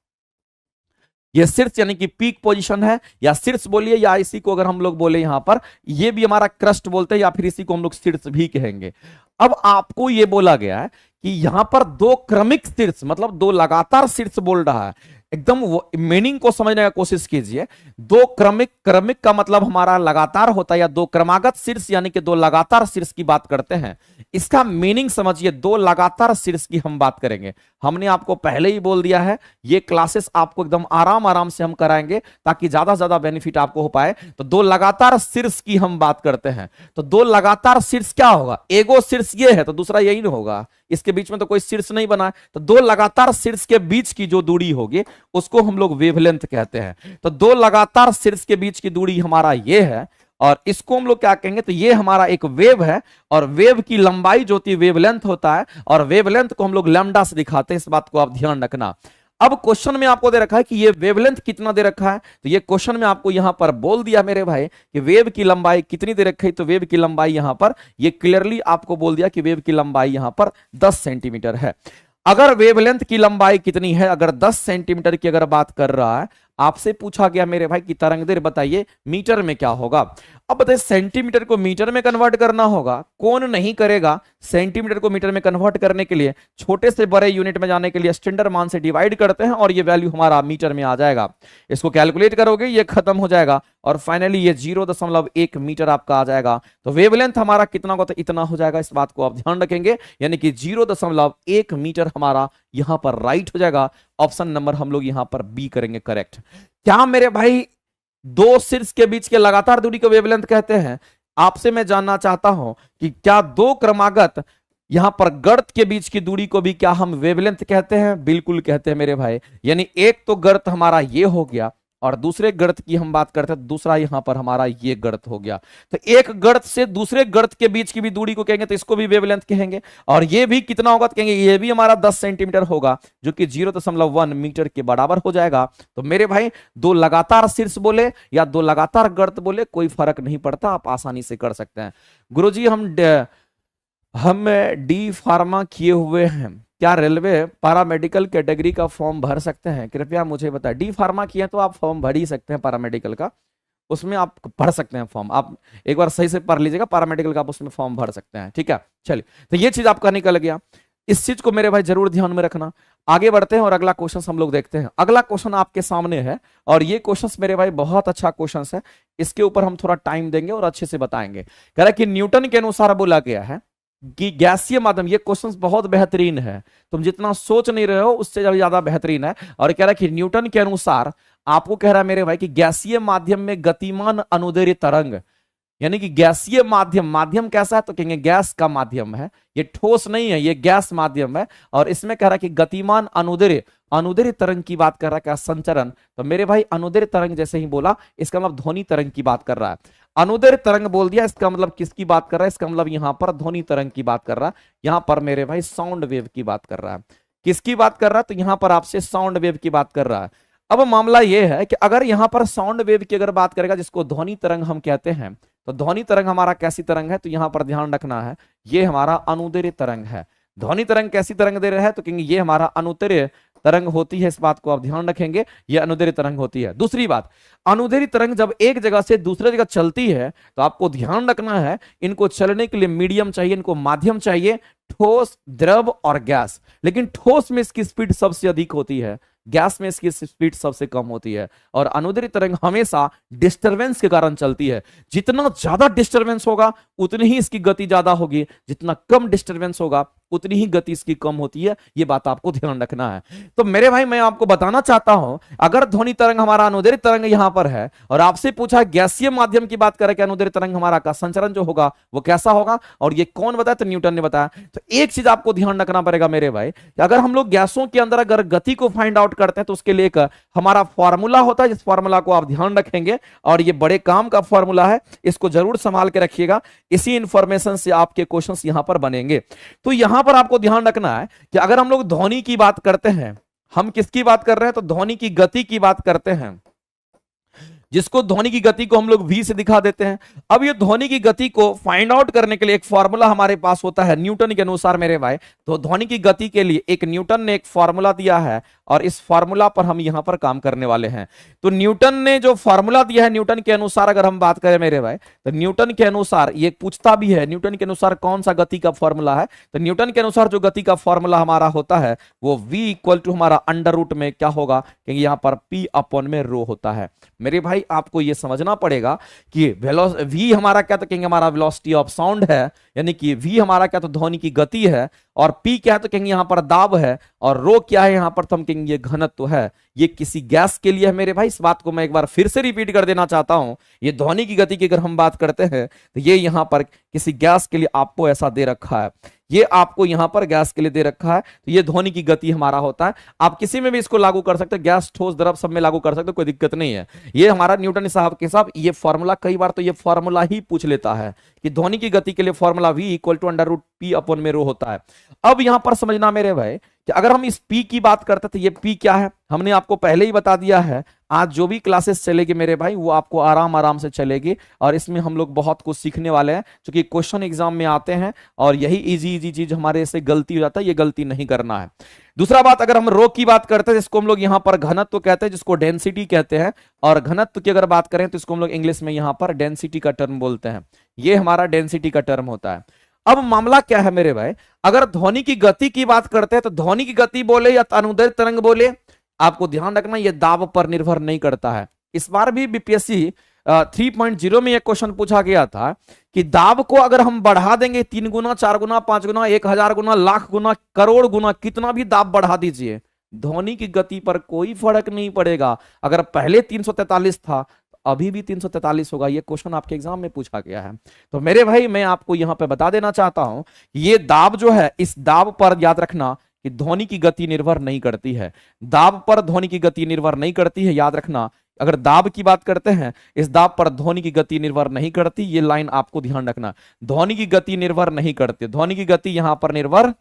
ये शीर्ष यानी कि पीक पोजीशन है, या शीर्ष बोलिए, या इसी को अगर हम लोग बोले यहां पर, ये भी हमारा क्रस्ट बोलते हैं, या फिर इसी को हम लोग शीर्ष भी कहेंगे। अब आपको ये बोला गया है कि यहां पर दो क्रमिक शीर्ष, मतलब दो लगातार शीर्ष बोल रहा है, एकदम मीनिंग को समझने का कोशिश कीजिए। दो क्रमिक, क्रमिक का मतलब हमारा लगातार होता है, या दो क्रमागत शीर्ष यानी कि दो लगातार शीर्ष की बात करते हैं। इसका मीनिंग समझिए, दो लगातार शीर्ष की हम बात करेंगे। हमने आपको पहले ही बोल दिया है, ये क्लासेस आपको एकदम आराम आराम से हम कराएंगे ताकि ज्यादा से ज्यादा बेनिफिट आपको हो पाए। तो दो लगातार शीर्ष की हम बात करते हैं, तो दो लगातार शीर्ष क्या होगा, एगो शीर्ष ये है तो दूसरा यही नहीं होगा, इसके बीच में तो कोई शीर्ष नहीं बना है। तो दो लगातार शीर्ष के बीच की जो दूरी होगी उसको हम लोग वेवलेंथ कहते हैं। तो दो लगातार शीर्ष के बीच की दूरी हमारा ये है, और इसको हम लोग क्या कहेंगे तो ये हमारा एक वेव है, और वेव की लंबाई जो होती है वेवलेंथ होता है, और वेवलेंथ को हम लोग लैम्डा से दिखाते हैं। इस बात को आप ध्यान रखना। अब क्वेश्चन में आपको दे रखा है कि ये वेवलेंथ कितना दे रखा है, तो ये क्वेश्चन में आपको यहां पर बोल दिया मेरे भाई कि वेव की लंबाई कितनी दे रखी है। तो वेव की लंबाई यहां पर ये क्लियरली आपको बोल दिया कि वेव की लंबाई यहां पर 10 सेंटीमीटर है। अगर वेवलेंथ की लंबाई कितनी है, अगर 10 सेंटीमीटर की अगर बात कर रहा है, आपसे पूछा गया मेरे भाई कि तरंगदैर्घ्य बताइए मीटर में क्या होगा। अब बताइए सेंटीमीटर को मीटर में कन्वर्ट करना होगा, कौन नहीं करेगा। सेंटीमीटर को मीटर में कन्वर्ट करने के लिए छोटे से बड़े यूनिट में जाने के लिए स्टैंडर्ड मान से डिवाइड करते हैं, और ये वैल्यू हमारा मीटर में आ जाएगा। इसको कैलकुलेट करोगे ये खत्म हो जाएगा, और फाइनली ये 0.1 मीटर आपका आ जाएगा। तो वेवलेंथ हमारा कितना होगा तो इतना हो जाएगा। इस बात को आप ध्यान रखेंगे, यानी कि 0.1 मीटर हमारा यहां पर राइट हो जाएगा। ऑप्शन नंबर हम लोग यहां पर बी करेंगे करेक्ट। क्या मेरे भाई दो शीर्ष के बीच के लगातार दूरी को वेवलेंथ कहते हैं? आपसे मैं जानना चाहता हूं कि क्या दो क्रमागत यहां पर गर्त के बीच की दूरी को भी क्या हम वेवलेंथ कहते हैं? बिल्कुल कहते हैं मेरे भाई। यानी एक तो गर्त हमारा ये हो गया, और दूसरे गर्त की हम बात करते हैं, दूसरा यहां पर हमारा ये गर्त हो गया। तो एक गर्त से दूसरे गर्त के बीच की भी दूरी को कहेंगे तो इसको भी वेवलेंथ कहेंगे। और ये भी कितना होगा तो कहेंगे ये भी हमारा 10 सेंटीमीटर होगा, जो कि 0.1 मीटर के बराबर हो जाएगा। तो मेरे भाई दो लगातार शीर्ष बोले या दो लगातार गर्त बोले कोई फर्क नहीं पड़ता, आप आसानी से कर सकते हैं। गुरुजी हम डी फार्मा किए हुए हैं, क्या रेलवे पैरामेडिकल कैटेगरी का फॉर्म भर सकते हैं? कृपया मुझे बताएं। डी फार्मा किए तो आप फॉर्म भर ही सकते हैं पैरामेडिकल का, उसमें आप भर सकते हैं फॉर्म। आप एक बार सही से पढ़ लीजिएगा, पैरामेडिकल का आप उसमें फॉर्म भर सकते हैं। ठीक है, चलिए, तो ये चीज आपका निकल गया। इस चीज को मेरे भाई जरूर ध्यान में रखना। आगे बढ़ते हैं और अगला क्वेश्चन हम लोग देखते हैं। अगला क्वेश्चन आपके सामने है, और ये क्वेश्चन मेरे भाई बहुत अच्छा क्वेश्चन है। इसके ऊपर हम थोड़ा टाइम देंगे और अच्छे से बताएंगे। कह रहा है कि न्यूटन के अनुसार बोला गया है कि गैसीय माध्यम, ये क्वेश्चन बहुत बेहतरीन है, तुम जितना सोच नहीं रहे हो उससे ज्यादा बेहतरीन है। और कह रहा है कि न्यूटन के अनुसार, आपको कह रहा है मेरे भाई कि गैसीय माध्यम में गतिमान अनुदैर्घ्य तरंग, यानी कि गैसीय माध्यम, माध्यम कैसा है तो कहेंगे गैस का माध्यम है, ये ठोस नहीं है, ये गैस माध्यम है। और इसमें कह रहा है कि गतिमान अनुदैर्घ्य, अनुदैर्घ्य तरंग की बात कर रहा है, क्या संचरण। तो मेरे भाई अनुदैर्घ्य तरंग जैसे ही बोला, इसका मतलब ध्वनि तरंग की बात कर रहा है। अनुदैर्ध्य तरंग बोल दिया, इसका मतलब किसकी बात कर रहा है? इसका मतलब यहां पर ध्वनि तरंग की बात कर रहा है, यहां पर मेरे भाई साउंड वेव की बात कर रहा है। किसकी बात कर रहा है? तो यहां पर आपसे साउंड वेव की बात कर रहा है। अब मामला यह है कि अगर यहां पर साउंड वेव की अगर बात करेगा, जिसको ध्वनि तरंग हम कहते हैं, तो ध्वनि तरंग हमारा कैसी तरंग है? तो यहां पर ध्यान रखना है, ये हमारा अनुदैर्ध्य तरंग है। ध्वनि तरंग कैसी तरंग दे रहा है? तो कहेंगे ये हमारा अनुदैर्ध्य तरंग होती है, इस बात को आप ध्यान रखेंगे, ये अनुदैर्ध्य तरंग होती है। दूसरी बात, अनुदैर्ध्य तरंग जब एक जगह से दूसरे जगह चलती है तो आपको ध्यान रखना है, इनको चलने के लिए मीडियम चाहिए, इनको माध्यम चाहिए, ठोस, द्रव और गैस। लेकिन ठोस में इसकी स्पीड सबसे अधिक होती है, गैस में इसकी स्पीड सबसे कम होती है। और अनुदैर्ध्य तरंग हमेशा डिस्टरबेंस के कारण चलती है। जितना ज्यादा डिस्टरबेंस होगा उतनी ही इसकी गति ज्यादा होगी, जितना कम डिस्टरबेंस होगा उतनी ही गति इसकी कम होती है। ये बात आपको ध्यान रखना है। तो मेरे भाई मैं आपको बताना चाहता हूं, अगर ध्वनि तरंग हमारा अनुदैर्ध्य तरंग यहां पर है और आपसे पूछा गैसीय माध्यम की बात करें कि अनुदैर्ध्य तरंग हमारा का संचरण जो होगा वो कैसा होगा, और ये कौन बताया? तो न्यूटन ने बताया। तो एक चीज आपको ध्यान रखना पड़ेगा मेरे भाई, कि अगर हम लोग गैसों के अंदर अगर गति को फाइंड आउट करते हैं तो उसके लिए एक हमारा फॉर्मूला होता है, जिस फॉर्मूला को आप ध्यान रखेंगे, और ये बड़े काम का फॉर्मूला है, इसको जरूर संभाल के रखिएगा। इसी इंफॉर्मेशन से आपके क्वेश्चंस यहां पर बनेंगे। तो यहां पर आपको ध्यान रखना है कि अगर हम लोग ध्वनि की बात करते हैं, हम किसकी बात कर रहे हैं? तो ध्वनि की गति की बात करते हैं, जिसको ध्वनि की गति को हम लोग v से दिखा देते हैं। अब ये ध्वनि की गति को फाइंड आउट करने के लिए एक फॉर्मूला हमारे पास होता है न्यूटन के अनुसार मेरे भाई। तो ध्वनि की गति के लिए एक न्यूटन ने एक फॉर्मूला दिया है, और इस फॉर्मूला पर हम यहां पर काम करने वाले हैं। तो न्यूटन ने जो फॉर्मूला दिया है, न्यूटन के अनुसार अगर हम बात करें मेरे भाई, तो न्यूटन के अनुसार ये पूछता भी है, न्यूटन के अनुसार कौन सा गति का फॉर्मूला है? तो न्यूटन के अनुसार जो गति का फॉर्मूला हमारा होता है वो v इक्वल टू हमारा अंडर रूट में क्या होगा? क्योंकि यहां पर p अपॉन में रो होता है। मेरे भाई आपको यह समझना पड़ेगा कि v हमारा क्या? तो कहेंगे हमारा वेलोसिटी ऑफ साउंड है, यानी कि v हमारा क्या? तो ध्वनि की गति है। और p क्या है? तो कहेंगे यहां पर दाब है। और रो क्या है? यहां पर तो हम कहेंगे ये घनत्व है। ये किसी गैस के लिए है मेरे भाई। इस बात को मैं एक बार फिर से रिपीट कर देना चाहता हूं, ये ध्वनि की गति की अगर हम बात करते हैं तो ये यहां पर किसी गैस के लिए आपको ऐसा दे रखा है, ये आपको यहां पर गैस के लिए दे रखा है। तो ये ध्वनि की गति हमारा होता है। आप किसी में भी इसको लागू कर सकते हैं, गैस, ठोस, द्रव सब में लागू कर सकते हो, कोई दिक्कत नहीं है। ये हमारा न्यूटन साहब के साहब ये फॉर्मूला, कई बार तो ये फॉर्मूला ही पूछ लेता है कि ध्वनि की गति के लिए formula v equal to under root p upon में रो होता है। अब यहां पर समझना मेरे भाई कि अगर हम इस p की बात करते तो ये p क्या है? हमने आपको पहले ही बता दिया है। आज जो भी क्लासेस चलेगी मेरे भाई वो आपको आराम आराम से चलेगी, और इसमें हम लोग बहुत कुछ सीखने वाले हैं, क्योंकि क्वेश्चन एग्जाम में आते हैं और यही इजी इजी चीज हमारे से गलती हो जाता है, ये गलती नहीं करना है। दूसरा बात, अगर हम रो की बात करते हैं जिसको हम लोग यहाँ पर घनत्व कहते हैं, जिसको डेंसिटी कहते हैं, और घनत्व की अगर बात करें तो इसको हम लोग इंग्लिश में यहाँ पर डेंसिटी का टर्म बोलते हैं। ये हमारा डेंसिटी का टर्म होता है। अब मामला क्या है मेरे भाई, अगर ध्वनि की गति की बात करते हैं तो ध्वनि की गति बोले या अनुदैर्ध्य तरंग बोले, आपको ध्यान रखना ये दाब पर निर्भर नहीं करता है। इस बार भी बीपीएससी 3.0 में एक क्वेश्चन पूछा गया था कि दाब को अगर हम बढ़ा देंगे 3 गुना, 4 गुना, 5 गुना, 1000 गुना, लाख गुना, करोड़ गुना, कितना भी दाब बढ़ा दीजिए, ध्वनि की गति पर कोई फर्क नहीं पड़ेगा। अगर पहले 343 था अभी भी 343 होगा। ये क्वेश्चन आपके एग्जाम में पूछा गया है। तो मेरे भाई मैं आपको यहां पे बता देना चाहता हूं, ये दाब जो है, इस दाब पर याद रखना कि ध्वनि की गति निर्भर नहीं करती है। दाब पर ध्वनि की गति निर्भर नहीं करती है, याद रखना। अगर दाब की बात करते हैं, इस दाब पर ध्वनि की गति निर्भर नहीं करती, ये लाइन आपको ध्यान रखना। ध्वनि की गति निर्भर नहीं करती, ध्वनि की गति यहां पर निर्भर,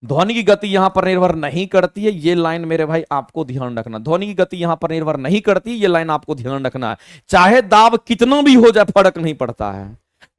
ध्वनि की गति यहां पर निर्भर नहीं करती है। ये लाइन मेरे भाई आपको ध्यान रखना, ध्वनि की गति यहां पर निर्भर नहीं करती, ये लाइन आपको ध्यान रखना है। चाहे दाब कितना भी हो जाए फर्क नहीं पड़ता है।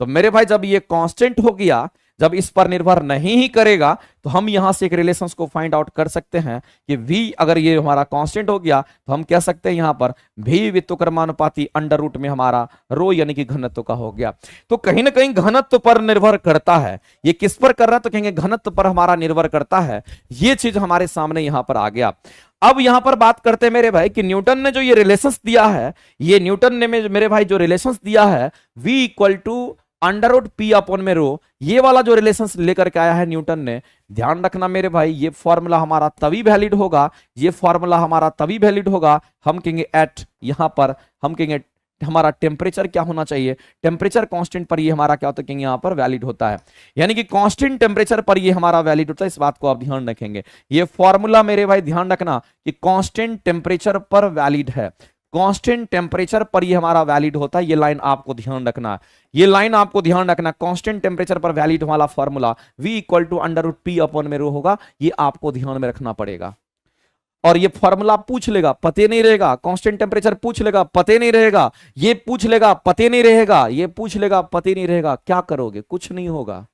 तो मेरे भाई जब ये कांस्टेंट हो गया, जब इस पर निर्भर नहीं ही करेगा, तो हम यहां से एक रिलेशंस को फाइंड आउट कर सकते हैं कि v अगर ये हमारा कांस्टेंट हो गया तो हम कह सकते हैं यहां पर v व्युत्क्रमानुपाती अंडर रूट में हमारा रो यानी कि घनत्व का हो गया। तो कहीं ना कहीं घनत्व पर निर्भर करता है। ये किस पर कर रहा है? तो कहेंगे घनत्व पर हमारा निर्भर करता है। ये चीज हमारे सामने यहां पर आ गया। अब यहां पर बात करते हैं मेरे भाई कि न्यूटन ने जो ये रिलेशंस दिया है, ये न्यूटन ने मेरे भाई जो रिलेशंस दिया है v equal to under root p upon में रो, ये वाला जो रिलेशंस लेकर के आया है न्यूटन ने, ध्यान रखना मेरे भाई ये फॉर्मूला हमारा तभी वैलिड होगा, ये फॉर्मूला हमारा तभी वैलिड होगा, हम कहेंगे एट, यहां पर हम कहेंगे हमारा टेम्परेचर क्या होना चाहिए, टेम्परेचर कांस्टेंट पर ये हमारा क्या होता है, कहेंगे यहां पर वैलिड होता है, यानी कि कांस्टेंट टेम्परेचर पर ये हमारा वैलिड होता है। इस बात को आप ध्यान रखेंगे, ये फॉर्मूला मेरे भाई ध्यान रखना कि कांस्टेंट टेम्परेचर पर वैलिड है। कांस्टेंट टेम्परेचर पर ये हमारा वैलिड होता है। ये लाइन आपको ध्यान रखना है, ये लाइन आपको ध्यान रखना। कांस्टेंट टेम्परेचर पर वैलिड वाला formula V equal to √P/ρ होगा, ये आपको ध्यान में रखना पड़ेगा। और ये फॉर्मूला पूछ लेगा, पते नहीं रहेगा। कांस्टेंट टेम्परेचर पूछ लेगा, पते नहीं रहेगा। ये पूछ लेगा, पते नहीं रहेगा। ये पूछ लेगा, पते नहीं रहेगा। क्या करोगे? कुछ नहीं होगा,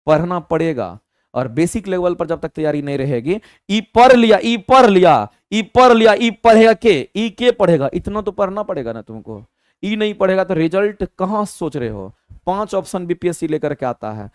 पढ़ना पड़ेगा। और बेसिक लेवल पर जब तक तैयारी नहीं रहेगी, ई पढ़ लिया, ई पढ़ लिया, ई पढ़ लिया, ई पढ़ेगा के, ई के पढ़ेगा, इतना तो पढ़ना पड़ेगा ना तुमको। ई नहीं पढ़ेगा तो रिजल्ट कहां सोच रहे हो? 5 ऑप्शन बीपीएससी लेकर के आता है।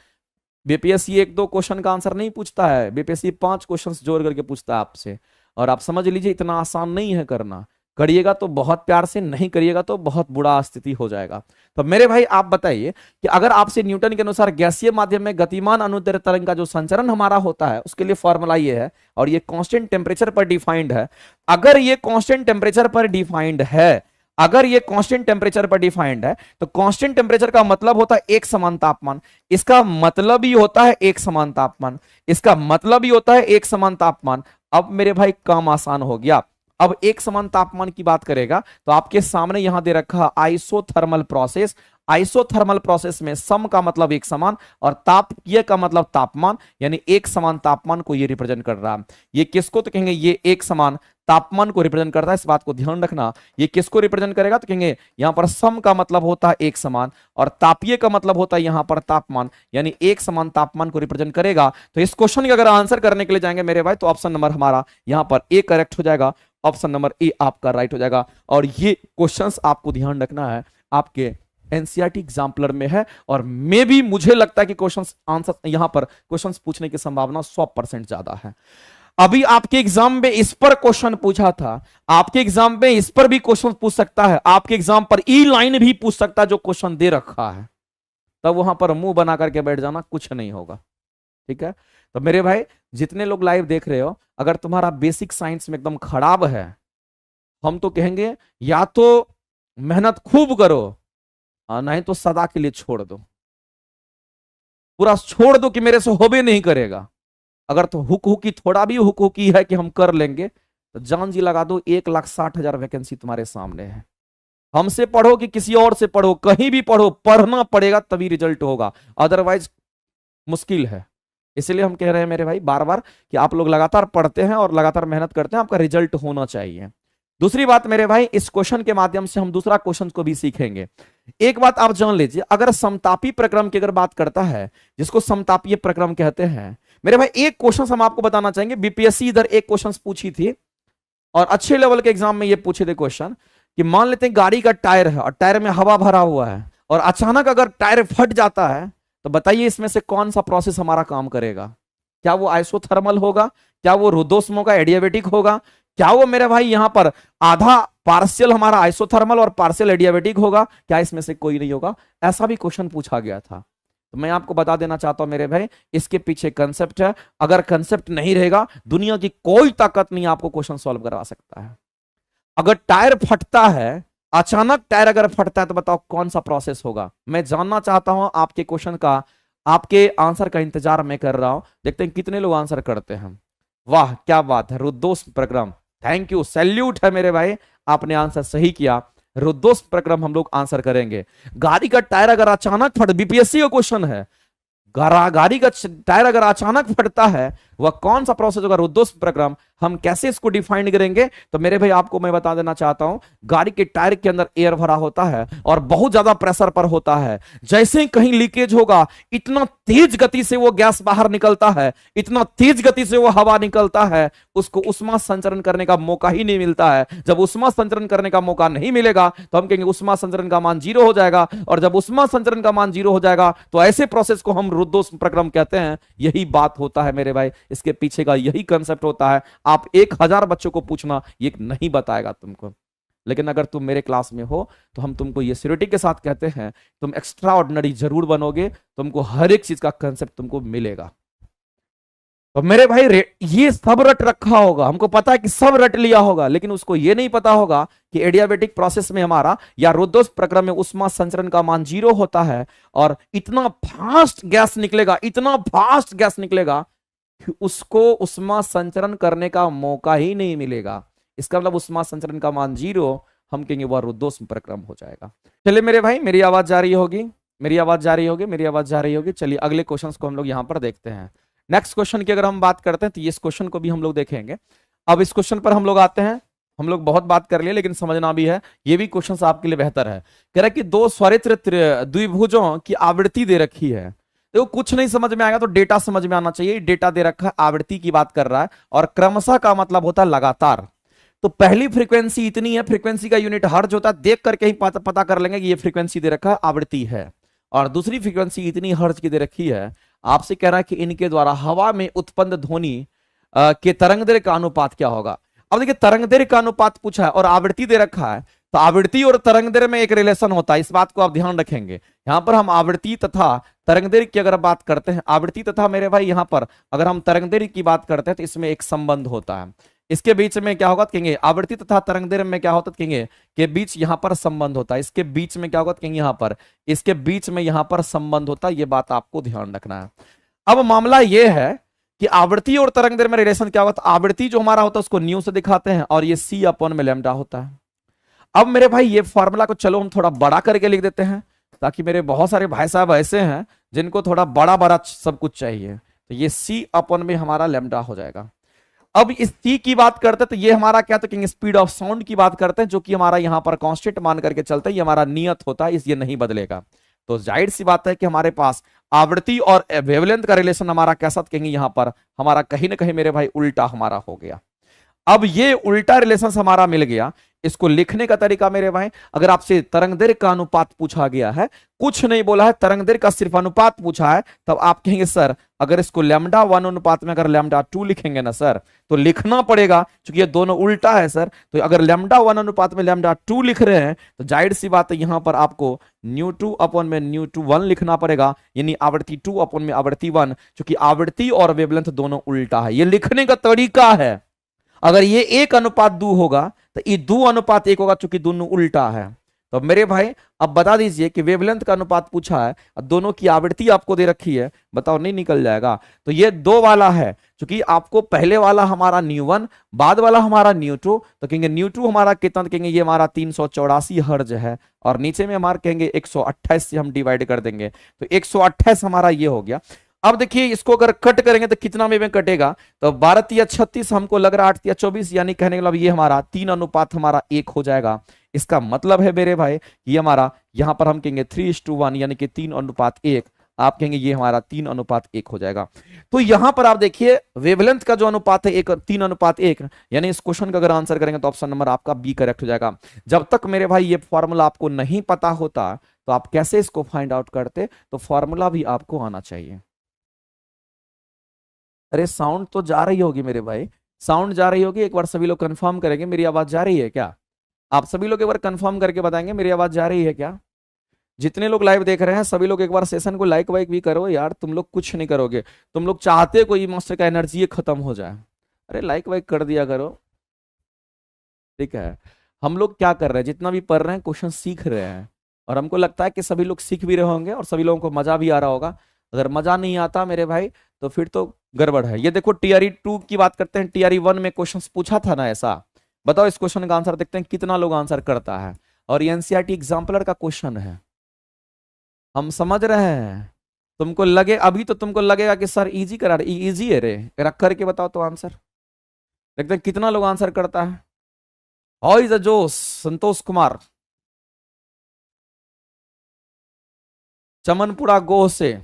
बीपीएससी 1-2 क्वेश्चन का आंसर नहीं पूछता है, बीपीएससी 5 क्वेश्चन जोड़ करके पूछता है आपसे। और आप समझ लीजिए इतना आसान नहीं है करना। करिएगा तो बहुत प्यार से, नहीं करिएगा तो बहुत बुरा स्थिति हो जाएगा। तो मेरे भाई आप बताइए कि अगर आपसे न्यूटन के अनुसार गैसीय माध्यम में गतिमान अनुदैर्ध्य तरंग का जो संचरण हमारा होता है उसके लिए फॉर्मूला ये है, और ये कांस्टेंट टेम्परेचर पर डिफाइंड है। अगर ये कांस्टेंट टेम्परेचर पर डिफाइंड है, अगर ये कांस्टेंट टेम्परेचर पर डिफाइंड है, तो कांस्टेंट टेम्परेचर का मतलब होता है एक समान तापमान। इसका मतलब ही होता है एक समान तापमान, इसका मतलब ही होता है एक समान तापमान। अब मेरे भाई काम आसान हो गया। अब एक समान तापमान की बात करेगा तो आपके सामने यहां दे रखा आइसोथर्मल प्रोसेस। आइसोथर्मल प्रोसेस में सम का मतलब एक समान और तापीय का मतलब तापमान, यानी एक समान तापमान को ये रिप्रेजेंट कर रहा है। ये किसको तो कहेंगे, ये एक समान तापमान को रिप्रेजेंट करता है, इस बात को ध्यान रखना। ये किसको रिप्रेजेंट करेगा तो कहेंगे यहां पर सम का मतलब होता है एक समान और तापीय का मतलब होता है यहां पर तापमान, यानी एक समान तापमान को रिप्रेजेंट करेगा। तो इस क्वेश्चन का अगर आंसर करने के लिए जाएंगे मेरे भाई तो ऑप्शन नंबर हमारा यहां पर ए करेक्ट हो जाएगा, ऑप्शन नंबर ए आपका राइट हो जाएगा। और ये क्वेश्चंस आपको ध्यान रखना है, आपके एनसीईआरटी एग्जाम्पलर में है और मे भी मुझे लगता है कि क्वेश्चंस आंसर यहां पर क्वेश्चंस पूछने की संभावना 100% ज्यादा है। अभी आपके एग्जाम में इस पर क्वेश्चन पूछा था, आपके एग्जाम में इस पर भी क्वेश्चन पूछ सकता है, आपके एग्जाम पर ई लाइन भी पूछ सकता है जो क्वेश्चन दे रखा है। तब वहां पर मुंह बना करके बैठ जाना, कुछ नहीं होगा। ठीक है, तो मेरे भाई जितने लोग लाइव देख रहे हो, अगर तुम्हारा बेसिक साइंस में एकदम खराब है, हम तो कहेंगे या तो मेहनत खूब करो, नहीं तो सदा के लिए छोड़ दो, पूरा छोड़ दो कि मेरे से हो भी नहीं करेगा। अगर तो हुकी थोड़ा भी हुकी है कि हम कर लेंगे तो जान जी लगा दो, 1,60,000 वैकेंसी तुम्हारे सामने है। हमसे पढ़ो कि किसी और से पढ़ो, कहीं भी पढ़ो, पढ़ना पड़ेगा तभी रिजल्ट होगा, अदरवाइज मुश्किल है। इसलिए हम कह रहे हैं मेरे भाई बार बार कि आप लोग लगातार पढ़ते हैं और लगातार मेहनत करते हैं, आपका रिजल्ट होना चाहिए। दूसरी बात मेरे भाई, इस क्वेश्चन के माध्यम से हम दूसरा क्वेश्चन को भी सीखेंगे। एक बात आप जान लीजिए, अगर समतापी प्रक्रम की अगर बात करता है, जिसको समतापीय प्रक्रम कहते हैं मेरे भाई, एक क्वेश्चन हम आपको बताना चाहेंगे। बीपीएससी इधर एक क्वेश्चन पूछी थी और अच्छे लेवल के एग्जाम में ये पूछे थे क्वेश्चन कि मान लेते हैं गाड़ी का टायर है और टायर में हवा भरा हुआ है और अचानक अगर टायर फट जाता है तो बताइए इसमें से कौन सा प्रोसेस हमारा काम करेगा? क्या वो आइसोथर्मल होगा, क्या वो रुद्धोष्म का एडियाबेटिक होगा, क्या वो मेरे भाई यहां पर आधा पार्शियल हमारा आइसोथर्मल और पार्शियल एडियाबेटिक होगा? क्या इसमें से कोई नहीं होगा? ऐसा भी क्वेश्चन पूछा गया था। तो मैं आपको बता देना चाहता हूं मेरे भाई, इसके पीछे कंसेप्ट है। अगर कंसेप्ट नहीं रहेगा, दुनिया की कोई ताकत नहीं आपको क्वेश्चन सॉल्व करवा सकता है। अगर टायर फटता है, अचानक टायर अगर फटता है तो बताओ कौन सा प्रोसेस होगा? मैं जानना चाहता हूं आपके क्वेश्चन का, आपके आंसर का इंतजार मैं कर रहा हूं। देखते हैं कितने लोग आंसर करते हैं। वाह क्या बात है, रुद्धोष्म प्रक्रम, थैंक यू, सैल्यूट है मेरे भाई, आपने आंसर सही किया। रुद्धोष्म प्रक्रम हम लोग आंसर करेंगे। गाड़ी का टायर अगर अचानक फट, बीपीएससी का क्वेश्चन है, गाड़ी का टायर अगर अचानक फटता है वह कौन सा प्रोसेस होगा? रुद्धोष्म प्रक्रम। हम कैसे इसको डिफाइन करेंगे? तो मेरे भाई आपको मैं बता देना चाहता हूं, गाड़ी के टायर के अंदर एयर भरा होता है और बहुत ज्यादा प्रेशर पर होता है। जैसे ही कहीं लीकेज होगा, इतना तेज गति से वो गैस बाहर निकलता है, इतना तेज गति से वो हवा निकलता है, उसको उष्मा संचरण करने का मौका ही नहीं मिलता है। जब उष्मा संचरण करने का मौका नहीं मिलेगा तो हम कहेंगे उष्मा संचरण का मान 0 हो जाएगा, और जब उष्मा संचरण का मान 0 हो जाएगा तो ऐसे प्रोसेस को हम रुद्धोष्म प्रक्रम कहते हैं। यही बात होता है मेरे भाई, इसके पीछे का यही कंसेप्ट होता है। आप 1000 बच्चों को पूछना, ये नहीं बताएगा तुमको, लेकिन अगर तुम मेरे क्लास में हो तो हम तुमको ये सियोरिटी के साथ कहते हैं, तुम एक्स्ट्रा ऑर्डिनरी जरूर बनोगे, तुमको हर एक चीज का कंसेप्ट तुमको मिलेगा। तो मेरे भाई ये सब रट रखा होगा, हमको पता है कि सब रट लिया होगा, लेकिन उसको ये नहीं पता होगा कि एडियाबेटिक प्रोसेस में हमारा या रुद्धोष्म प्रक्रम में उष्मा संचरण का मान 0 होता है और इतना फास्ट गैस निकलेगा, इतना फास्ट गैस निकलेगा कि उसको उष्मा संचरण करने का मौका ही नहीं मिलेगा। इसका मतलब उष्मा संचरण का मान 0 हम कहेंगे वह रुद्धोष्म प्रक्रम हो जाएगा। चलिए मेरे भाई, मेरी आवाज जा रही होगी, मेरी आवाज जा रही होगी, मेरी आवाज जा रही होगी। चलिए अगले क्वेश्चन को हम लोग यहाँ पर देखते हैं। नेक्स्ट क्वेश्चन की अगर हम बात करते हैं तो इस क्वेश्चन को भी हम लोग देखेंगे। अब इस क्वेश्चन पर हम लोग आते हैं। हम लोग बहुत बात कर लिए लेकिन समझना भी है, ये भी क्वेश्चन आपके लिए बेहतर है। कह रहा है कि दो स्वरित्र द्विभुजों की आवृत्ति दे रखी है। देखो कुछ नहीं समझ में आएगा तो डेटा समझ में आना चाहिए। डेटा दे रखा है, आवृत्ति की बात कर रहा है, और क्रमशः का मतलब होता है लगातार। तो पहली फ्रीक्वेंसी इतनी है, फ्रीक्वेंसी का यूनिट हर्ट्ज होता है, देख करके ही पता कर लेंगे कि ये फ्रीक्वेंसी दे रखा है, आवृत्ति है। और दूसरी फ्रीक्वेंसी इतनी हर्ट्ज की दे रखी है। आपसे कह रहा है कि इनके द्वारा हवा में उत्पन्न ध्वनि के तरंगदैर्घ्य का अनुपात क्या होगा। अब देखिए तरंगदैर्घ्य का अनुपात पूछा है और आवृत्ति दे रखा है, तो आवृत्ति और तरंगदैर्घ्य में एक रिलेशन होता है, इस बात को आप ध्यान रखेंगे। यहां पर हम आवृत्ति तथा तरंगदैर्घ्य की अगर बात करते हैं, आवृत्ति तथा मेरे भाई यहां पर अगर हम तरंगदैर्घ्य की बात करते हैं तो इसमें एक संबंध होता है। इसके बीच में क्या होगा तो कहेंगे आवृत्ति तथा तरंगदैर्घ्य में क्या होता है, कहेंगे के बीच यहां पर संबंध होता है। इसके बीच में क्या होगा तो कहेंगे यहां पर, इसके बीच में यहां पर संबंध होता है। ये बात आपको ध्यान रखना है। अब मामला यह है कि आवृत्ति और तरंगदैर्घ्य में रिलेशन क्या होगा, तो आवृत्ति जो हमारा होता है उसको न्यू से दिखाते हैं और ये सी अपॉन में लैम्डा होता है। अब मेरे भाई ये फॉर्मूला को चलो हम थोड़ा बड़ा करके लिख देते हैं, ताकि मेरे बहुत सारे भाई साहब ऐसे हैं जिनको थोड़ा बड़ा बड़ा सब कुछ चाहिए। तो ये सी अपॉन में हमारा लैम्डा हो जाएगा। अब इस सी की बात करते हैं तो ये हमारा क्या, तो कहेंगे स्पीड ऑफ साउंड की बात करते हैं, जो कि हमारा यहां पर कांस्टेंट मान करके चलते हैं। ये हमारा नियत होता है, इस ये नहीं बदलेगा। तो जाहिर सी बात है कि हमारे पास आवृत्ति और वेवलेंथ का रिलेशन हमारा कैसा, कहेंगे यहां पर हमारा कहीं ना कहीं मेरे भाई उल्टा हमारा हो गया। अब ये उल्टा रिलेशन हमारा मिल गया। इसको लिखने का तरीका मेरे भाई, अगर आपसे तरंगदैर्घ्य का अनुपात पूछा गया है, कुछ नहीं बोला है, तरंगदैर्घ्य का सिर्फ अनुपात पूछा है, तब आप कहेंगे सर अगर इसको लैम्डा 1 अनुपात में अगर लैम्डा 2 लिखेंगे ना सर, तो लिखना पड़ेगा क्योंकि ये दोनों उल्टा है सर। तो अगर लैम्डा 1 अनुपात में लैम्डा 2 लिख रहे हैं तो जाहिर सी बात है यहां पर आपको न्यू 2 अपॉन में न्यू 2 1 लिखना पड़ेगा, यानी आवृत्ति 2 अपॉन में आवृत्ति 1, क्योंकि आवृत्ति और वेवलेंथ दोनों उल्टा है। ये लिखने का तरीका है। अगर ये 1 अनुपात 2 होगा तो ये 2 अनुपात 1 होगा, चूंकि दोनों उल्टा है। तो मेरे भाई अब बता दीजिए कि वेवलेंथ का अनुपात पूछा है, दोनों की आवृत्ति आपको दे रखी है, बताओ नहीं निकल जाएगा। तो ये 2 वाला है, क्योंकि आपको पहले वाला हमारा न्यू 1, बाद वाला हमारा न्यू 2, तो कहेंगे न्यू 2 हमारा कितना, तो कहेंगे ये हमारा 384 हर्ज है, और नीचे में हमारा कहेंगे 128 से हम डिवाइड कर देंगे, तो 128 हमारा ये हो गया। अब देखिए इसको अगर कट करेंगे तो कितना में कटेगा, तो 12 या 36 हमको लग रहा 8 या 24, यानी कहने का मतलब ये हमारा 3 अनुपात हमारा 1 हो जाएगा। इसका मतलब है मेरे भाई ये हमारा यहाँ पर हम कहेंगे 3:1 यानी कि 3 अनुपात 1, आप कहेंगे ये हमारा 3 अनुपात 1 हो जाएगा। तो यहां पर आप देखिए वेवलेंथ का जो अनुपात है 3 अनुपात 1, यानी इस क्वेश्चन का अगर आंसर करेंगे तो ऑप्शन नंबर आपका बी करेक्ट हो जाएगा। जब तक मेरे भाई ये फॉर्मूला आपको नहीं पता होता तो आप कैसे इसको फाइंड आउट करते, तो फॉर्मूला भी आपको आना चाहिए। अरे साउंड तो जा रही होगी मेरे भाई, साउंड जा रही होगी, एक बार सभी लोग कंफर्म करेंगे मेरी आवाज जा रही है क्या। आप सभी लोग एक बार कंफर्म करके बताएंगे मेरी आवाज जा रही है क्या। जितने लोग लाइव देख रहे हैं सभी लोग एक बार सेशन को लाइक वाइक भी करो यार, तुम लोग कुछ नहीं करोगे, तुम लोग चाहते कोई मास्टर का एनर्जी खत्म हो जाए। अरे लाइक वाइक कर दिया करो, ठीक है। हम लोग क्या कर रहे हैं, जितना भी पढ़ रहे हैं क्वेश्चन सीख रहे हैं, और हमको लगता है कि सभी लोग सीख भी रहे होंगे और सभी लोगों को मजा भी आ रहा होगा। अगर मजा नहीं आता मेरे भाई तो फिर तो गड़बड़ है। ये देखो टीआरई 2 की बात करते हैं, टीआरई 1 में क्वेश्चन पूछा था ना ऐसा, बताओ इस क्वेश्चन का आंसर देखते हैं कितना लोग आंसर करता है। और ये एनसीईआरटी एग्जाम्पलर का क्वेश्चन है, हम समझ रहे हैं। तुमको लगे अभी तो तुमको लगेगा कि सर इजी करा रहे, इजी है रे, रख करके बताओ तो आंसर देखते हैं कितना लोग आंसर करता है। हाउ इज द जोश संतोष कुमार चमनपुरा गोह से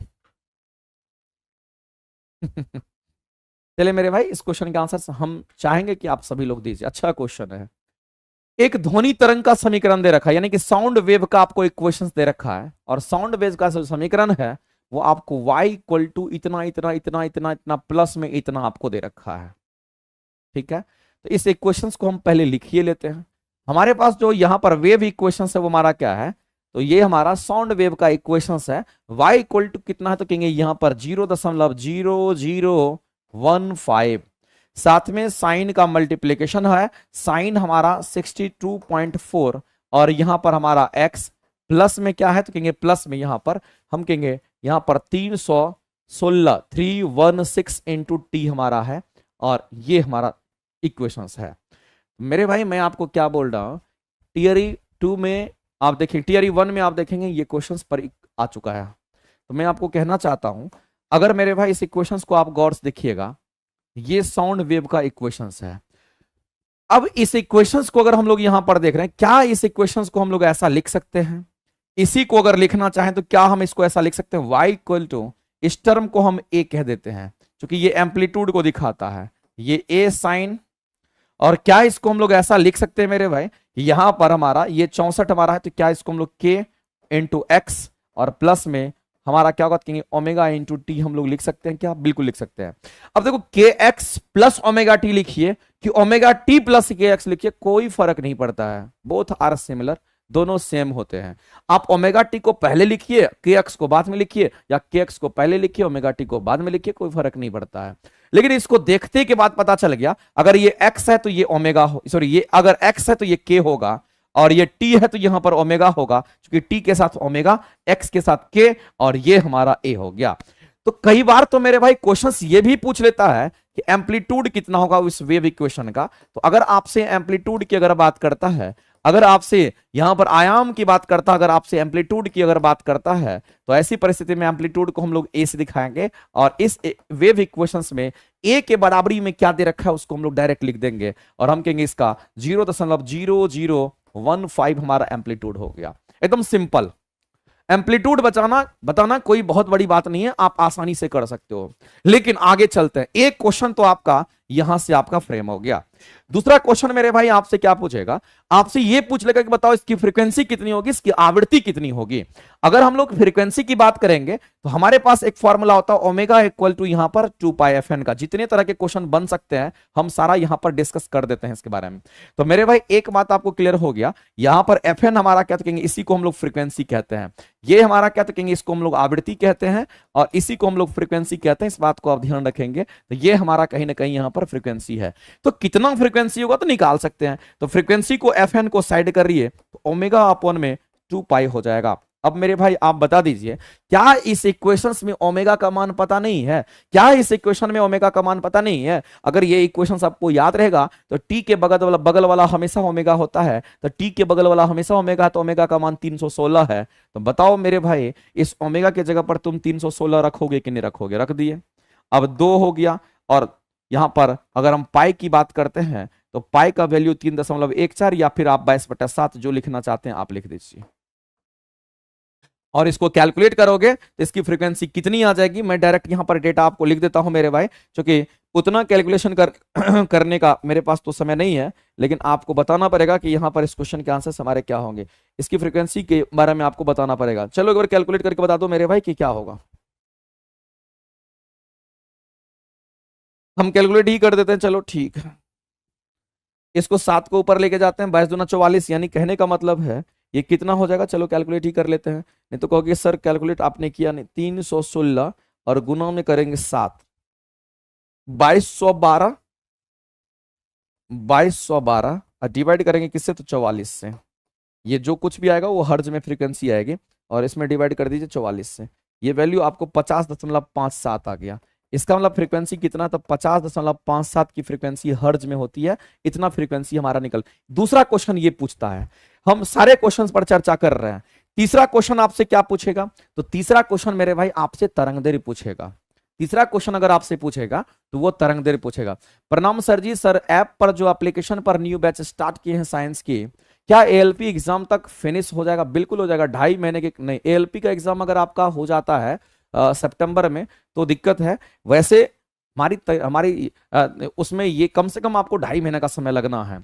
चले मेरे भाई इस क्वेश्चन के आंसर हम चाहेंगे कि आप सभी लोग दीजिए। अच्छा क्वेश्चन है। एक ध्वनि तरंग का समीकरण दे रखा है, यानी कि साउंड वेव का आपको एक क्वेश्चन दे रखा है, और साउंड वेव का जो समीकरण है वो आपको y इक्वल टू इतना इतना इतना इतना इतना प्लस में इतना आपको दे रखा है, ठीक है। तो इस इक्वेशन को हम पहले लिखिए लेते हैं। हमारे पास जो यहाँ पर वेव इक्वेशन है वो हमारा क्या है, तो ये हमारा साउंड वेव का इक्वेशन है। y इक्वल टू कितना है, तो कहेंगे यहाँ पर 0.0015, साथ में साइन का मल्टीप्लीकेशन है, साइन हमारा 62.4, और यहां पर हमारा x प्लस में क्या है, तो कहेंगे प्लस में यहां पर हम कहेंगे यहां पर 316 इंटू टी हमारा है, और ये हमारा इक्वेशंस है। मेरे भाई मैं आपको क्या बोल रहा हूं, टियरी 2 में आप देखें, टियरी 1 में आप देखेंगे ये क्वेश्चंस पर आ चुका है। तो मैं आपको कहना चाहता हूं, अगर मेरे भाई इस इक्वेशंस को आप गौर से देखिएगा, ये साउंड वेव का इक्वेशंस है। अब इस इक्वेशंस को अगर हम लोग यहां पर देख रहे हैं, क्या इस इक्वेशंस को हम लोग ऐसा लिख सकते हैं? इसी को अगर लिखना चाहें तो क्या हम इसको ऐसा लिख सकते हैं, y इक्वल टू, इस टर्म को हम a कह देते हैं क्योंकि ये एम्पलीट्यूड को दिखाता है, ये a साइन। और क्या इसको हम लोग ऐसा लिख सकते हैं मेरे भाई, यहां पर हमारा ये 64 हमारा है, तो क्या इसको हम लोग k इंटू एक्स और प्लस में हमारा क्या होगा, कहेंगे ओमेगा इंटू टी हम लोग लिख सकते हैं क्या? बिल्कुल लिख सकते हैं। अब देखो के एक्स प्लस ओमेगा टी लिखिए कि ओमेगा टी प्लस के एक्स लिखिए, कोई फर्क नहीं पड़ता है, बोथ आर सिमिलर, दोनों सेम होते हैं। आप ओमेगा टी को पहले लिखिए, के एक्स को बाद में लिखिए, या के एक्स को पहले लिखिए, ओमेगा टी को बाद में लिखिए, कोई फर्क नहीं पड़ता है। लेकिन इसको देखते के बाद पता चल गया, अगर ये एक्स है तो ये ओमेगा हो, सॉरी ये अगर एक्स है तो ये के होगा, और ये टी है तो यहां पर ओमेगा होगा, क्योंकि टी के साथ ओमेगा, एक्स के साथ के, और ये हमारा ए हो गया। तो कई बार तो मेरे भाई क्वेश्चंस ये भी पूछ लेता है कि एम्पलीट्यूड कितना होगा उस वेव इक्वेशन का। तो अगर आपसे एम्पलीट्यूड की अगर बात करता है, अगर आपसे यहां पर आयाम की बात करता, अगर आपसे एम्पलीट्यूड की अगर बात करता है, तो ऐसी परिस्थिति में एम्पलीट्यूड को हम लोग ए से दिखाएंगे, और इस वेव इक्वेशंस में ए के बराबरी में क्या दे रखा है उसको हम लोग डायरेक्ट लिख देंगे, और हम कहेंगे इसका 0.0015 हमारा एम्पलीट्यूड हो गया। एकदम सिंपल, एम्पलीट्यूड बताना कोई बहुत बड़ी बात नहीं है, आप आसानी से कर सकते हो। लेकिन आगे चलते हैं, एक क्वेश्चन तो आपका यहां से आपका फ्रेम हो गया। दूसरा क्वेश्चन मेरे भाई आपसे क्या पूछेगा, आपसे ये पूछ लेगा कि बताओ इसकी फ्रीक्वेंसी कितनी होगी, इसकी आवृत्ति कितनी होगी। अगर हम लोग फ्रीक्वेंसी की बात करेंगे तो हमारे पास एक फॉर्मूला होता है ओमेगा इक्वल टू यहां पर 2πfn का। जितने तरह के क्वेश्चन बन सकते हैं हम सारा यहां पर डिस्कस कर देते हैं इसके बारे में। तो मेरे भाई एक बात आपको क्लियर हो गया, यहां पर fn हमारा क्या कहेंगे, इसी को हम लोग फ्रीक्वेंसी कहते हैं, ये हमारा क्या कहेंगे, इसको हम लोग आवृत्ति कहते हैं, और इसी को हम लोग फ्रीक्वेंसी कहते हैं। इस बात को आप ध्यान रखेंगे। तो ये हमारा कहीं ना कहीं यहां पर फ्रीक्वेंसी है। तो कितना फ्रीक्वेंसी होगा तो निकाल सकते हैं। तो फ्रीक्वेंसी को fn को साइड करिए तो ओमेगा अपॉन में 2π हो जाएगा। अब मेरे भाई आप बता दीजिए, क्या इस इक्वेशंस में ओमेगा का मान पता नहीं है? क्या इस इक्वेशन में ओमेगा का मान पता नहीं है? अगर ये इक्वेशंस आपको याद रहेगा तो टी के बगल वाला हमेशा ओमेगा होता है, तो टी के बगल वाला हमेशा ओमेगा है, तो ओमेगा का मान 316 है। तो बताओ मेरे भाई, इस ओमेगा की जगह पर तुम 316 रखोगे कि नहीं रखोगे? रख दिए। अब 2 हो गया, और यहां पर अगर हम पाई की बात करते हैं तो पाई का वैल्यू 3.14, या फिर आप 22/7 जो लिखना चाहते हैं आप लिख दीजिए, और इसको कैलकुलेट करोगे तो इसकी फ्रीक्वेंसी कितनी आ जाएगी। मैं डायरेक्ट यहां पर डेटा आपको लिख देता हूं मेरे भाई, क्योंकि उतना कैलकुलेशन करने का मेरे पास तो समय नहीं है, लेकिन आपको बताना पड़ेगा कि यहां पर इस क्वेश्चन के आंसर हमारे क्या होंगे। इसकी फ्रीक्वेंसी के बारे में आपको बताना पड़ेगा। चलो एक बार कैलकुलेट करके बता दो मेरे भाई कि क्या होगा। हम कैलकुलेट ही कर देते हैं, चलो ठीक है। इसको 7 को ऊपर लेके जाते हैं, 22 दूना 44, यानी कहने का मतलब है ये कितना हो जाएगा। चलो कैलकुलेट ही कर लेते हैं, नहीं तो कहोगे सर कैलकुलेट आपने किया नहीं। 316 और गुना में करेंगे 7, 2212, 2212 और डिवाइड करेंगे किससे, तो 44 से। ये जो कुछ भी आएगा वो हर्ज में फ्रीक्वेंसी आएगी, और इसमें डिवाइड कर दीजिए 44 से। ये वैल्यू आपको 50.57 आ गया। इसका मतलब फ्रीक्वेंसी कितना, तो 50.57 की फ्रीक्वेंसी हर्ज में होती है। इतना फ्रीक्वेंसी हमारा निकल। दूसरा क्वेश्चन ये पूछता है, हम सारे क्वेश्चंस पर चर्चा कर रहे हैं, तीसरा क्वेश्चन आपसे क्या पूछेगा, तो तीसरा क्वेश्चन मेरे भाई आपसे तरंगदैर्घ्य पूछेगा। तीसरा क्वेश्चन अगर आपसे पूछेगा तो वो तरंगदैर्घ्य पूछेगा। प्रणाम सर जी, सर ऐप पर जो एप्लीकेशन पर न्यू बैच स्टार्ट किए हैं साइंस की, क्या एएलपी एग्जाम तक फिनिश हो जाएगा? बिल्कुल हो जाएगा, 2.5 महीने के नहीं। एएलपी का एग्जाम अगर आपका हो जाता है सितंबर में तो दिक्कत है। वैसे हमारी उसमें ये कम से कम आपको 2.5 महीने का समय लगना है।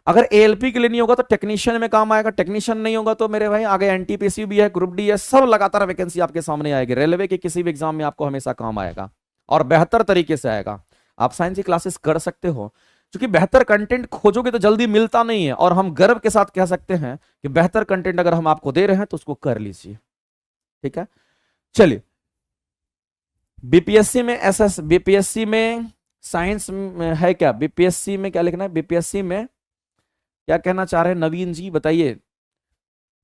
अगर एएलपी के लिए नहीं होगा तो टेक्नीशियन में काम आएगा। टेक्नीशियन नहीं होगा तो मेरे भाई आगे एनटीपीसी भी है, ग्रुप डी है, सब लगातार वैकेंसी आपके सामने आएगी। रेलवे के किसी भी एग्जाम में आपको हमेशा काम आएगा, और बेहतर तरीके से आएगा। आप साइंस की क्लासेस कर सकते हो, क्योंकि बेहतर कंटेंट खोजोगे तो जल्दी मिलता नहीं है, और हम गर्व के साथ कह सकते हैं कि बेहतर कंटेंट अगर हम आपको दे रहे हैं तो उसको कर लीजिए। ठीक है, चलिए। बीपीएससी में बीपीएससी में साइंस में है क्या? बीपीएससी में क्या लिखना है? बीपीएससी में क्या कहना चाह रहे हैं नवीन जी, बताइए।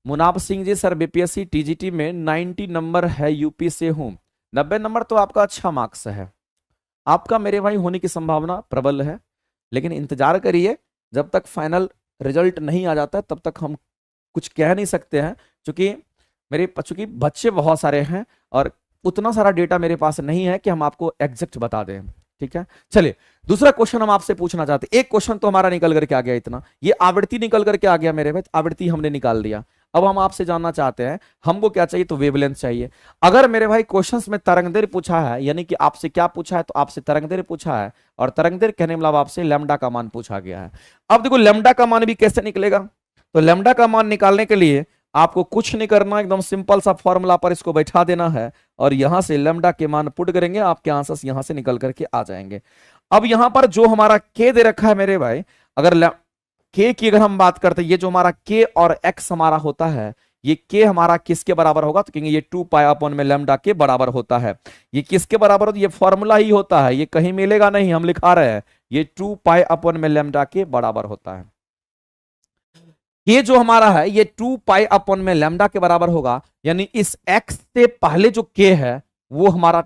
Munaf Singh ji, sir BPSC TGT में 90 नंबर है, यूपी से हूं। 90 नंबर तो आपका अच्छा मार्क्स है, आपका मेरे भाई होने की संभावना प्रबल है। लेकिन इंतजार करिए, जब तक फाइनल रिजल्ट नहीं आ जाता है तब तक हम कुछ कह नहीं सकते हैं, चूंकि बच्चे बहुत सारे हैं और उतना सारा डेटा मेरे पास नहीं है कि हम आपको एग्जैक्ट बता दें। ठीक है, चलिए दूसरा क्वेश्चन हम आपसे पूछना चाहते हैं। एक क्वेश्चन तो हमारा निकल करके आ गया, इतना ये आवृत्ति निकल करके आ गया मेरे भाई, आवृत्ति हमने निकाल दिया। अब हम आपसे जानना चाहते हैं हमको क्या चाहिए, तो वेवलेंथ चाहिए। अगर मेरे भाई क्वेश्चंस में तरंगदैर्घ्य पूछा है, यानी कि आपसे क्या पूछा है, तो आपसे तरंगदैर्घ्य पूछा है, और तरंगदैर्घ्य कहने मतलब आपसे लैम्डा का मान पूछा गया है। अब देखो लैम्डा का मान भी कैसे निकलेगा, तो लैम्डा का मान निकालने के लिए आपको कुछ नहीं करना, एकदम सिंपल सा फॉर्मूला पर इसको बैठा देना है और यहां से लैम्डा के मान पुट करेंगे, आपके आंसर्स यहां से निकल करके आ जाएंगे। अब यहां पर जो हमारा के दे रखा है मेरे भाई, अगर के की अगर हम बात करते हैं, ये जो हमारा के और एक्स हमारा होता है, ये के हमारा किसके बराबर होगा, तो कहेंगे ये 2 पाई अपॉन में लैम्डा के बराबर होता है। ये किसके बराबर होता है, ये फॉर्मूला ही होता है, ये कहीं मिलेगा नहीं, हम लिखा रहे हैं ये 2 पाई अपॉन में लैम्डा के बराबर होता है। ये जो हमारा है ये 2 पाई अपॉन में लैम्डा के बराबर होगा, यानी इस x से पहले जो k है वो हमारा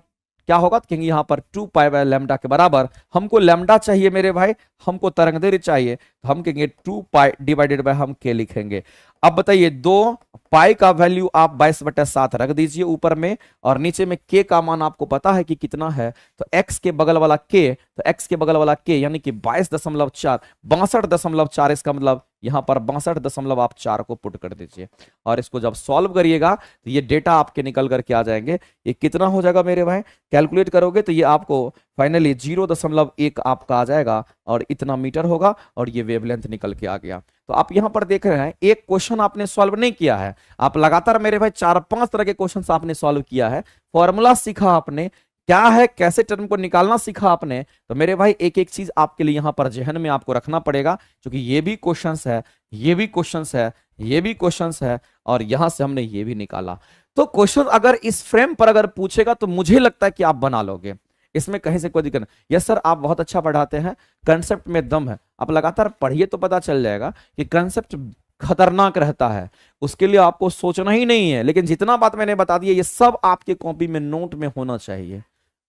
क्या होगा, तो कहेंगे यहां पर 2 पाई बाय लैम्डा के बराबर। हमको लैम्डा चाहिए मेरे भाई, हमको तरंगदैर्घ्य चाहिए, तो हम कहेंगे 2 पाई डिवाइडेड बाय हम k लिखेंगे। अब बताइए 2 पाई का वैल्यू आप 22/7 रख दीजिए ऊपर में, और नीचे में k का मान आपको पता है कि कितना है, तो x के बगल वाला k, तो x के बगल वाला k यानी कि 22.4, 62.4, इसका मतलब यहां पर 62.4 को पुट कर दीजिए, और इसको जब सॉल्व करिएगा तो ये डेटा आपके निकल करके आ जाएंगे। ये कितना हो जाएगा मेरे भाई, कैलकुलेट करोगे तो ये आपको फाइनली 0.1 आपका आ जाएगा, और इतना मीटर होगा, और ये वेवलेंथ निकल के आ गया। तो आप यहां पर देख रहे हैं एक क्वेश्चन आपने सॉल्व नहीं किया है, आप लगातार मेरे भाई 4-5 तरह के क्वेश्चन आपने सॉल्व किया है, फॉर्मूला सीखा आपने, क्या है कैसे टर्म को निकालना सीखा आपने। तो मेरे भाई एक एक चीज आपके लिए यहां पर जहन में आपको रखना पड़ेगा, क्योंकि ये भी क्वेश्चंस है, ये भी क्वेश्चंस है, ये भी क्वेश्चंस है, और यहां से हमने ये भी निकाला। तो क्वेश्चन अगर इस फ्रेम पर अगर पूछेगा तो मुझे लगता है कि आप बना लोगे, इसमें कहीं से कोई दिक्कत नहीं। यस सर आप बहुत अच्छा पढ़ाते हैं, कंसेप्ट में दम है, आप लगातार पढ़िए तो पता चल जाएगा कि कंसेप्ट खतरनाक रहता है, उसके लिए आपको सोचना ही नहीं है। लेकिन जितना बात मैंने बता दी है ये सब आपके कॉपी में नोट में होना चाहिए,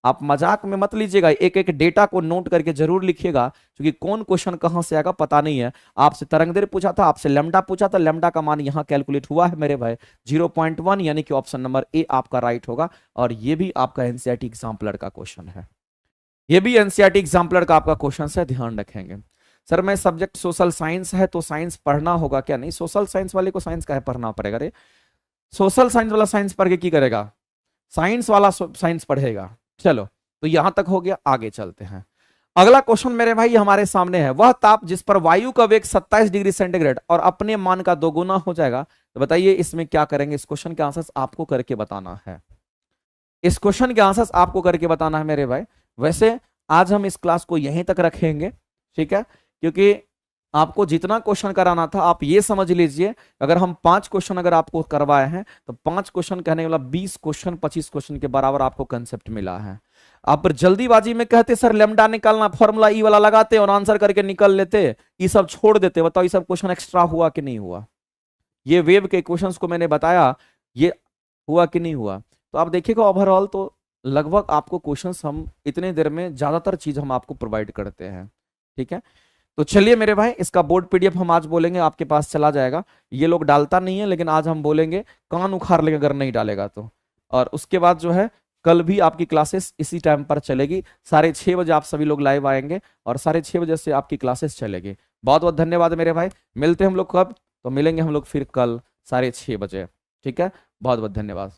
आप मजाक में मत लीजिएगा, एक एक डेटा को नोट करके जरूर लिखिएगा, क्योंकि कौन क्वेश्चन कहां से आएगा पता नहीं है। आपसे तरंगदैर्घ्य पूछा था, आपसे लैम्डा पूछा था, लैम्डा का मान यहां कैलकुलेट हुआ है मेरे भाई 0.1, यानी कि ऑप्शन नंबर ए आपका राइट होगा। और ये भी आपका एनसीईआरटी एग्जाम्पलर का क्वेश्चन है, ये भी एनसीईआरटी एग्जाम्पलर का आपका क्वेश्चन है, ध्यान रखेंगे। सर मैं सब्जेक्ट सोशल साइंस है तो साइंस पढ़ना होगा क्या, नहीं सोशल साइंस वाले को साइंस का है पढ़ना पड़ेगा रे, सोशल साइंस वाला साइंस पढ़ के की करेगा, साइंस वाला साइंस पढ़ेगा। चलो तो यहां तक हो गया, आगे चलते हैं। अगला क्वेश्चन मेरे भाई हमारे सामने है, वह ताप जिस पर वायु का वेग 27 डिग्री सेंटीग्रेड और अपने मान का 2 गुना हो जाएगा, तो बताइए इसमें क्या करेंगे। इस क्वेश्चन के आंसर्स आपको करके बताना है, इस क्वेश्चन के आंसर्स आपको करके बताना है मेरे भाई। वैसे आज हम इस क्लास को यहीं तक रखेंगे, ठीक है, क्योंकि आपको जितना क्वेश्चन कराना था आप ये समझ लीजिए, अगर हम 5 क्वेश्चन अगर आपको करवाए हैं तो 5 क्वेश्चन कहने वाला 20 क्वेश्चन 25 क्वेश्चन के बराबर आपको कंसेप्ट मिला है। आप जल्दीबाजी में कहते सर लैम्डा निकालना, फॉर्मूला ई वाला लगाते और आंसर करके निकल लेते, ये सब छोड़ देते, बताओ ये सब क्वेश्चन एक्स्ट्रा हुआ कि नहीं हुआ, ये वेव के क्वेश्चंस को मैंने बताया ये हुआ कि नहीं हुआ। तो आप देखिएगा ओवरऑल तो लगभग आपको क्वेश्चंस हम इतने देर में ज्यादातर चीज हम आपको प्रोवाइड करते हैं, ठीक है। तो चलिए मेरे भाई इसका बोर्ड पीडीएफ हम आज बोलेंगे आपके पास चला जाएगा, ये लोग डालता नहीं है लेकिन आज हम बोलेंगे, कान उखाड़ लेंगे अगर नहीं डालेगा तो। और उसके बाद जो है कल भी आपकी क्लासेस इसी टाइम पर चलेगी, 6:30 बजे आप सभी लोग लाइव आएंगे और 6:30 बजे से आपकी क्लासेस चलेगी। बहुत बहुत धन्यवाद मेरे भाई, मिलते हैं हम लोग कब, तो मिलेंगे हम लोग फिर कल 6:30 बजे, ठीक है। बहुत बहुत धन्यवाद।